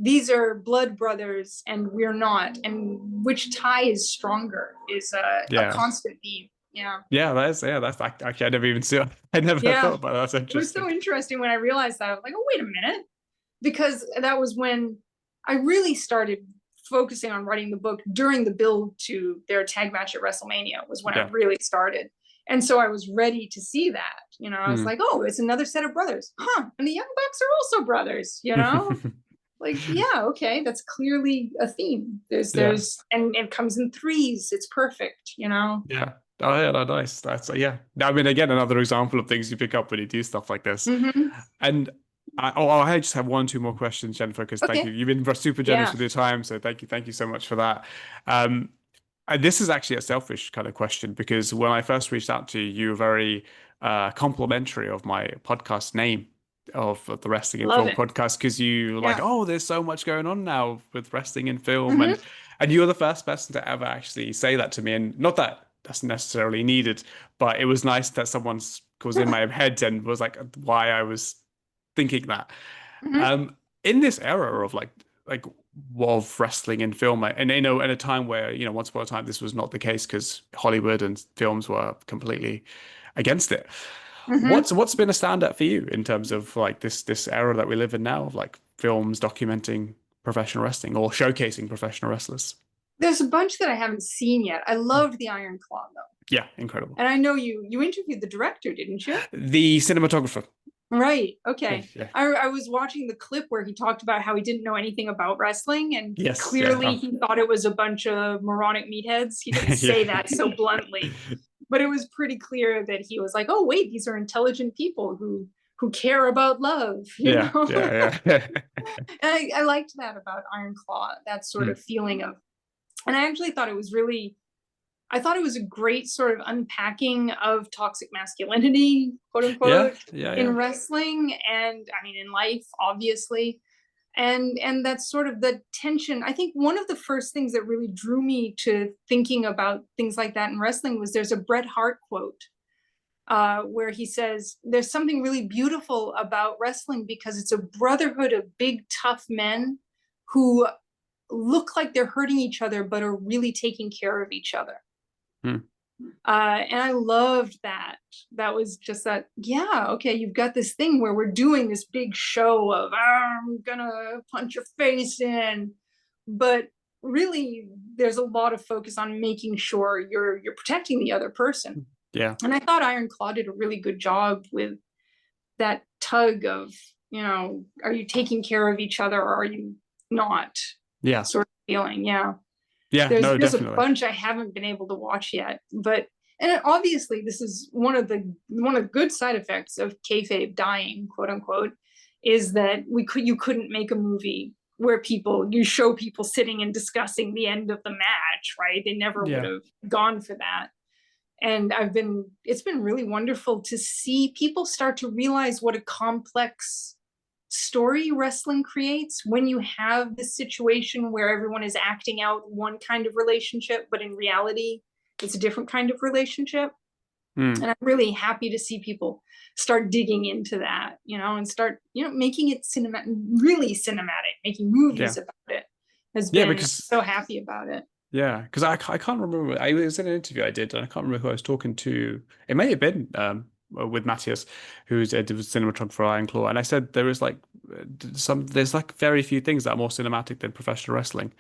these are blood brothers and we're not, and which tie is stronger is a Yeah. constant theme. Yeah, That's actually I never even see. I never yeah. thought about that. That's It was interesting. so interesting when I realized that. I was like, oh, wait a minute, because that was when I really started focusing on writing the book during the build to their tag match at WrestleMania was when I Yeah. really started. And so I was ready to see that. I was Hmm. like, oh, it's another set of brothers. Huh. And the Young Bucks are also brothers, Like, yeah, okay, that's clearly a theme. Yeah. And it comes in threes. It's perfect. Yeah. Oh yeah, nice. That's yeah. I mean, again, another example of things you pick up when you do stuff like this. Mm-hmm. And I just have one, two more questions, Jennifer, because thank you. Okay. You've been super generous Yeah. with your time, so thank you so much for that. Um, and this is actually a selfish kind of question because when I first reached out to you, you were very complimentary of my podcast name of the Wrestling and Love Film it. podcast because you were like, Yeah. oh, there's so much going on now with wrestling and film, Mm-hmm. and you were the first person to ever actually say that to me, and not that that's necessarily needed, but it was nice that someone's was in my head and was like why I was thinking that. Mm-hmm. In this era of like of wrestling and film, and at a time where once upon a time this was not the case because Hollywood and films were completely against it. Mm-hmm. What's been a standout for you in terms of like this era that we live in now of like films documenting professional wrestling or showcasing professional wrestlers? There's a bunch that I haven't seen yet. I loved the Iron Claw though. Yeah, incredible. And I know you interviewed the director, didn't you? The cinematographer. Right. Okay. Yeah. I was watching the clip where he talked about how he didn't know anything about wrestling, and Yes. Yeah. clearly he thought it was a bunch of moronic meatheads. He didn't Yeah. say that so bluntly, but it was pretty clear that he was like, "Oh, wait, these are intelligent people who care about love." Yeah. Yeah. And I liked that about Iron Claw, that sort of feeling of, and I actually thought it was really, I thought it was a great sort of unpacking of toxic masculinity, quote unquote, in wrestling, and I mean in life, obviously. And that's sort of the tension. I think one of the first things that really drew me to thinking about things like that in wrestling was there's a Bret Hart quote where he says, there's something really beautiful about wrestling because it's a brotherhood of big, tough men who look like they're hurting each other, but are really taking care of each other. And I loved that. That was just that, yeah, okay, you've got this thing where we're doing this big show of, I'm gonna punch your face in. But really, there's a lot of focus on making sure you're protecting the other person. Yeah. And I thought Iron Claw did a really good job with that tug of, are you taking care of each other or are you not? Yeah. Sort of feeling, yeah. Yeah, There's definitely. a bunch I haven't been able to watch yet, but obviously this is one of the good side effects of kayfabe dying, quote unquote, is that you couldn't make a movie where you show people sitting and discussing the end of the match, right? They never would Yeah. have gone for that. And it's been really wonderful to see people start to realize what a complex story wrestling creates when you have this situation where everyone is acting out one kind of relationship, but in reality, it's a different kind of relationship. And I'm really happy to see people start digging into that, and start, making it really cinematic, making movies about it. Has been because so happy about it. Yeah, because I can't remember. I was in an interview I did, and I can't remember who I was talking to. It may have been with Matthias, who's a cinematographer for Iron Claw, and I said there is like there's like very few things that are more cinematic than professional wrestling.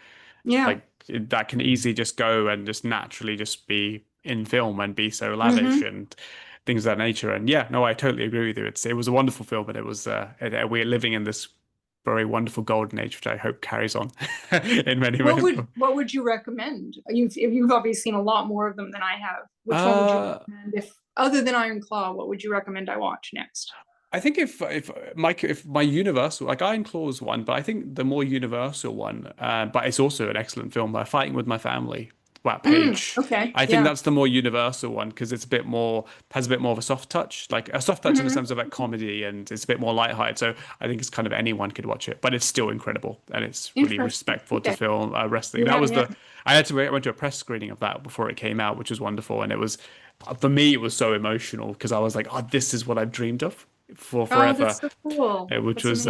Yeah. Like that can easily just go and just naturally just be in film and be so lavish and things of that nature. And yeah, no, I totally agree with you. It was a wonderful film, and it was we're living in this very wonderful golden age, which I hope carries on in many ways. What would you recommend? You've obviously seen a lot more of them than I have. Which one would you recommend? If other than Iron Claw, what would you recommend I watch next? I think if my universal, like Iron Claw is one, but I think the more universal one, but it's also an excellent film, Fighting with My Family, Page. Okay. I think that's the more universal one because it's has a bit more of a soft touch, like a soft touch in the sense of like comedy, and it's a bit more lighthearted. So I think it's kind of anyone could watch it, but it's still incredible and it's really respectful to film wrestling. That was I went to a press screening of that before it came out, which was wonderful, and it was for me it was so emotional because I was like, oh, this is what I've dreamed of for forever. Oh, that's so cool. Which was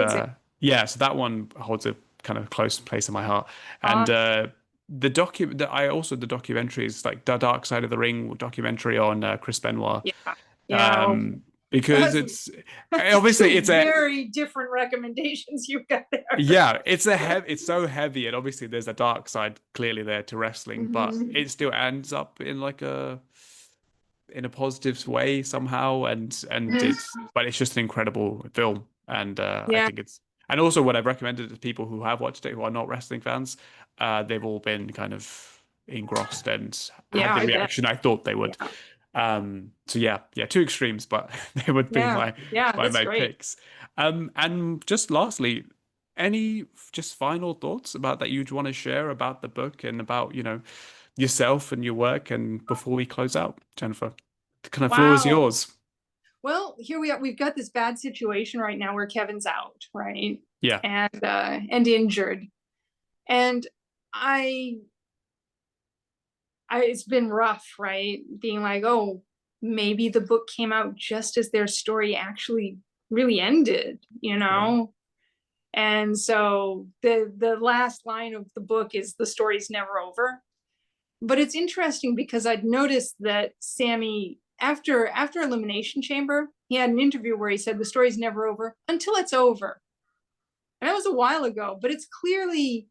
yeah, so that one holds a kind of close place in my heart. And the documentaries like the Dark Side of the Ring documentary on Chris Benoit. Yeah. Because it's obviously it's very different recommendations you've got there. Yeah, it's so heavy, and obviously there's a dark side clearly there to wrestling, but it still ends up in like in a positive way somehow, and but it's just an incredible film, and I think and also what I've recommended to people who have watched it who are not wrestling fans, they've all been kind of engrossed and had the reaction I thought they would. So yeah, two extremes, but they would be my picks. And just lastly, any just final thoughts about that you'd want to share about the book and about yourself and your work, and before we close out, Jennifer, the kind of floor is yours. Well, here we are. We've got this bad situation right now where Kevin's out, right? Yeah. And injured. And it's been rough, right? Being like, oh, maybe the book came out just as their story actually really ended, Yeah. And so the last line of the book is the story's never over. But it's interesting because I'd noticed that Sami, after Elimination Chamber, he had an interview where he said the story's never over until it's over. And that was a while ago, but it's clearly,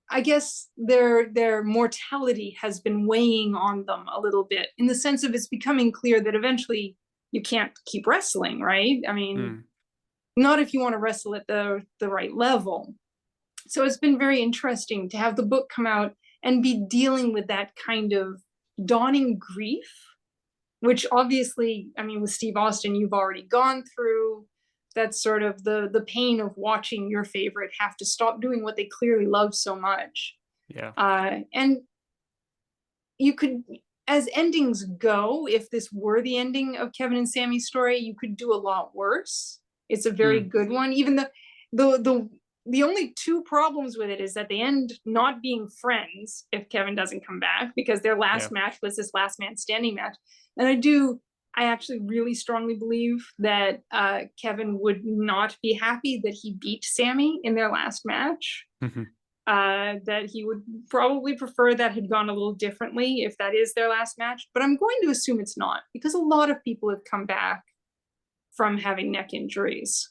I guess their mortality has been weighing on them a little bit, in the sense of it's becoming clear that eventually you can't keep wrestling, right? I mean, not if you want to wrestle at the right level. So it's been very interesting to have the book come out and be dealing with that kind of dawning grief, which obviously, I mean, with Steve Austin, you've already gone through. That's sort of the pain of watching your favorite have to stop doing what they clearly love so much. Yeah. And you could, as endings go, if this were the ending of Kevin and Sami's story, you could do a lot worse. It's a very good one. Even the only two problems with it is that they end not being friends if Kevin doesn't come back, because their last match was this last man standing match. And I actually really strongly believe that Kevin would not be happy that he beat Sami in their last match. That he would probably prefer that had gone a little differently if that is their last match. But I'm going to assume it's not, because a lot of people have come back from having neck injuries.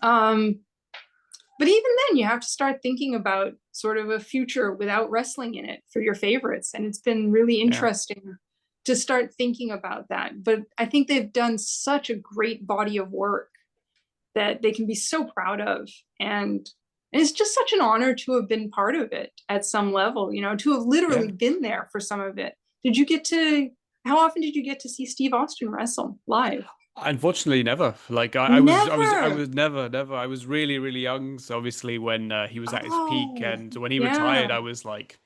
But even then, you have to start thinking about sort of a future without wrestling in it for your favorites. And it's been really interesting to start thinking about that. But I think they've done such a great body of work that they can be so proud of. And it's just such an honor to have been part of it at some level, to have literally been there for some of it. How often did you get to see Steve Austin wrestle live? Unfortunately, never. Like I Never. was never. I was really, really young. So obviously, when he was at his peak, Oh, and when he retired, yeah. I was like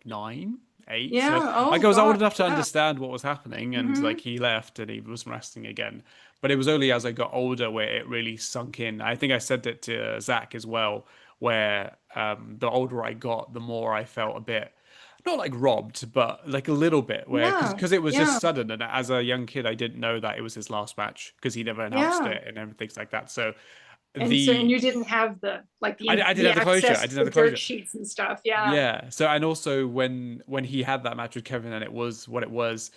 9, 8. So Yeah. like Oh I was old God. enough to Yeah. understand what was happening, and Mm-hmm. like he left and he was resting again. But it was only as I got older where it really sunk in. I think I said it to Zach as well, where the older I got, the more I felt a bit not like robbed, but like a little bit where Yeah. because it was just Yeah. sudden, and as a young kid, I didn't know that it was his last match because he never announced Yeah. it and everything like that. So And the you didn't have the like I didn't the have the closure. I access didn't to have the the dirt closure. sheets and stuff. Yeah. Yeah. So and also when he had that match with Kevin and it was what it was,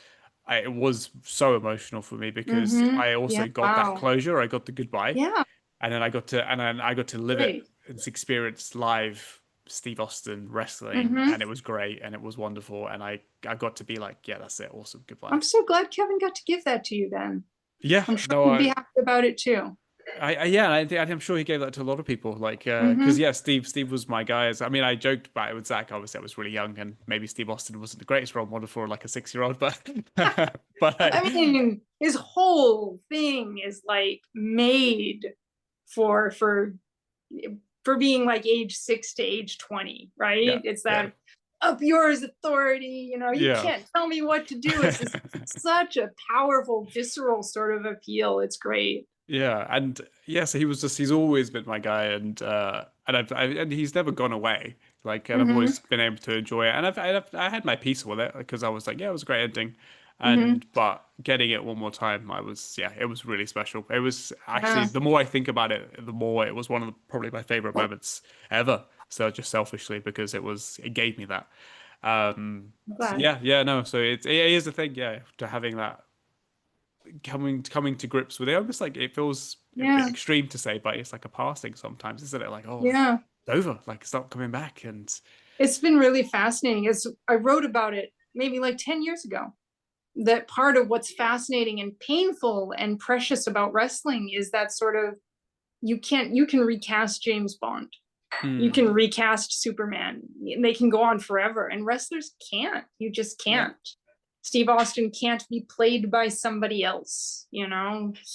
it was so emotional for me because Mm-hmm. I Yeah. also got that Wow. closure. I got the goodbye, Yeah. and then I got to live it Great. and experience live Steve Austin wrestling, Mm-hmm. and it was great and it was wonderful, and I got to be like, yeah, that's it, awesome, goodbye. I'm so glad Kevin got to give that to you then. Yeah. I'm sure No. he'd be happy about it too. Yeah, I'm sure he gave that to a lot of people. Like, Mm-hmm. because yeah, Steve was my guy. I mean, I joked about it with Zach. Obviously, I was really young, and maybe Steve Austin wasn't the greatest role model for like a 6-year-old, but but I mean, his whole thing is like made for for for being like age 6 to age 20, yeah, right? It's yeah, that up yours authority, you yeah, can't tell me what to do. It's just such a powerful, visceral sort of appeal. It's great. yeah, and yeah. So he's always been my guy, and he's never gone away. Like, and I've Mm-hmm. always been able to enjoy it, and I had my peace with it because I was like, yeah, it was a great ending. Mm-hmm. And but getting it one more time, it was really special. It was actually Yeah. the more I think about it, the more it was one of probably my favorite moments ever. So just selfishly because it gave me that. I'm So glad. no. So it is a thing, yeah, to having that coming to grips with it. Almost like it feels a bit Yeah. extreme to say, but it's like a passing sometimes, isn't it? Like, oh, Yeah. it's over, like it's not coming back, and It's been really fascinating. As I wrote about it maybe like 10 years ago, that part of what's fascinating and painful and precious about wrestling is that sort of you can recast James Bond. You mm, can recast Superman. And they can go on forever. And wrestlers can't. You just yeah, can't. Steve Austin can't be played by somebody else.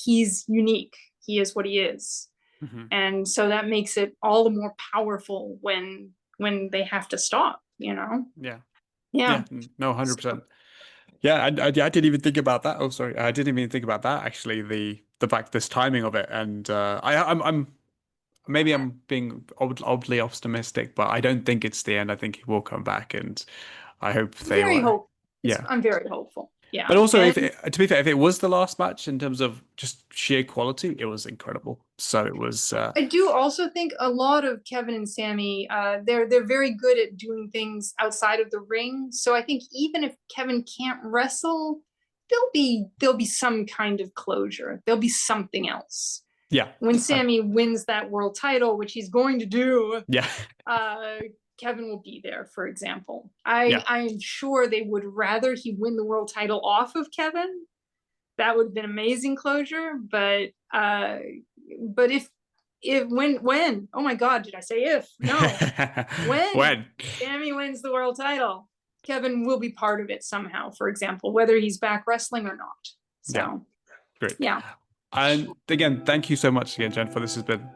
He's unique. He is what he is. hmm, And so that makes it all the more powerful when they have to stop. yeah, Yeah. no, So, 100%. Yeah, I didn't even think about that. Oh, sorry, I didn't even think about that actually. The fact this timing of it, and I'm maybe I'm being oddly optimistic, but I don't think it's the end. I think he will come back, and I hope they very will. hope. Yeah. I'm very hopeful. But Yeah. also, And to be fair, if it was the last match in terms of just sheer quality, it was incredible. So it was, I do also think a lot of Kevin and Sami, they're very good at doing things outside of the ring. So I think even if Kevin can't wrestle, there'll be some kind of closure. There'll be something else. yeah, When I, Sami wins that world title, which he's going to do, yeah, uh, Kevin will be there, for example. yeah, I'm sure they would rather he win the world title off of Kevin. That would have been amazing closure. But if when oh my god, did I say if? No. When when, Sami wins the world title, Kevin will be part of it somehow, for example, whether he's back wrestling or not. yeah, So great. yeah. And again, thank you so much again, Jennifer. This has been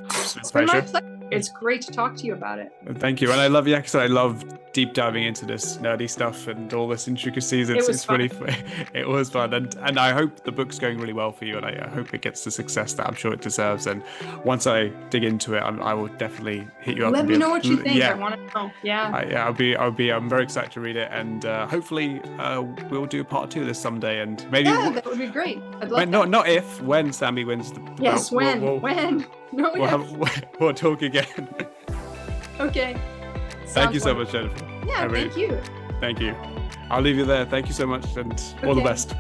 absolute It's been my pleasure. pleasure. It's great to talk to you about it. Thank you, and I love because I love deep diving into this nerdy stuff and all this intricacies. It was It's really fun. it was fun, and I hope the book's going really well for you, and I hope it gets the success that I'm sure it deserves. And once I dig into it, I will definitely hit you up. Let and me be know what you think. I yeah. want to know. Yeah. I'm very excited to read it, and hopefully we'll do part 2 this someday, and maybe Yeah, that would be great. I'd love that. not if when Sami wins the Yes, belt, when? No, we'll we'll talk again. Okay. Thank you Sounds so wonderful. much, Jennifer. Yeah, thank you. Thank you. I'll leave you there. Thank you so much, and all the Okay. best.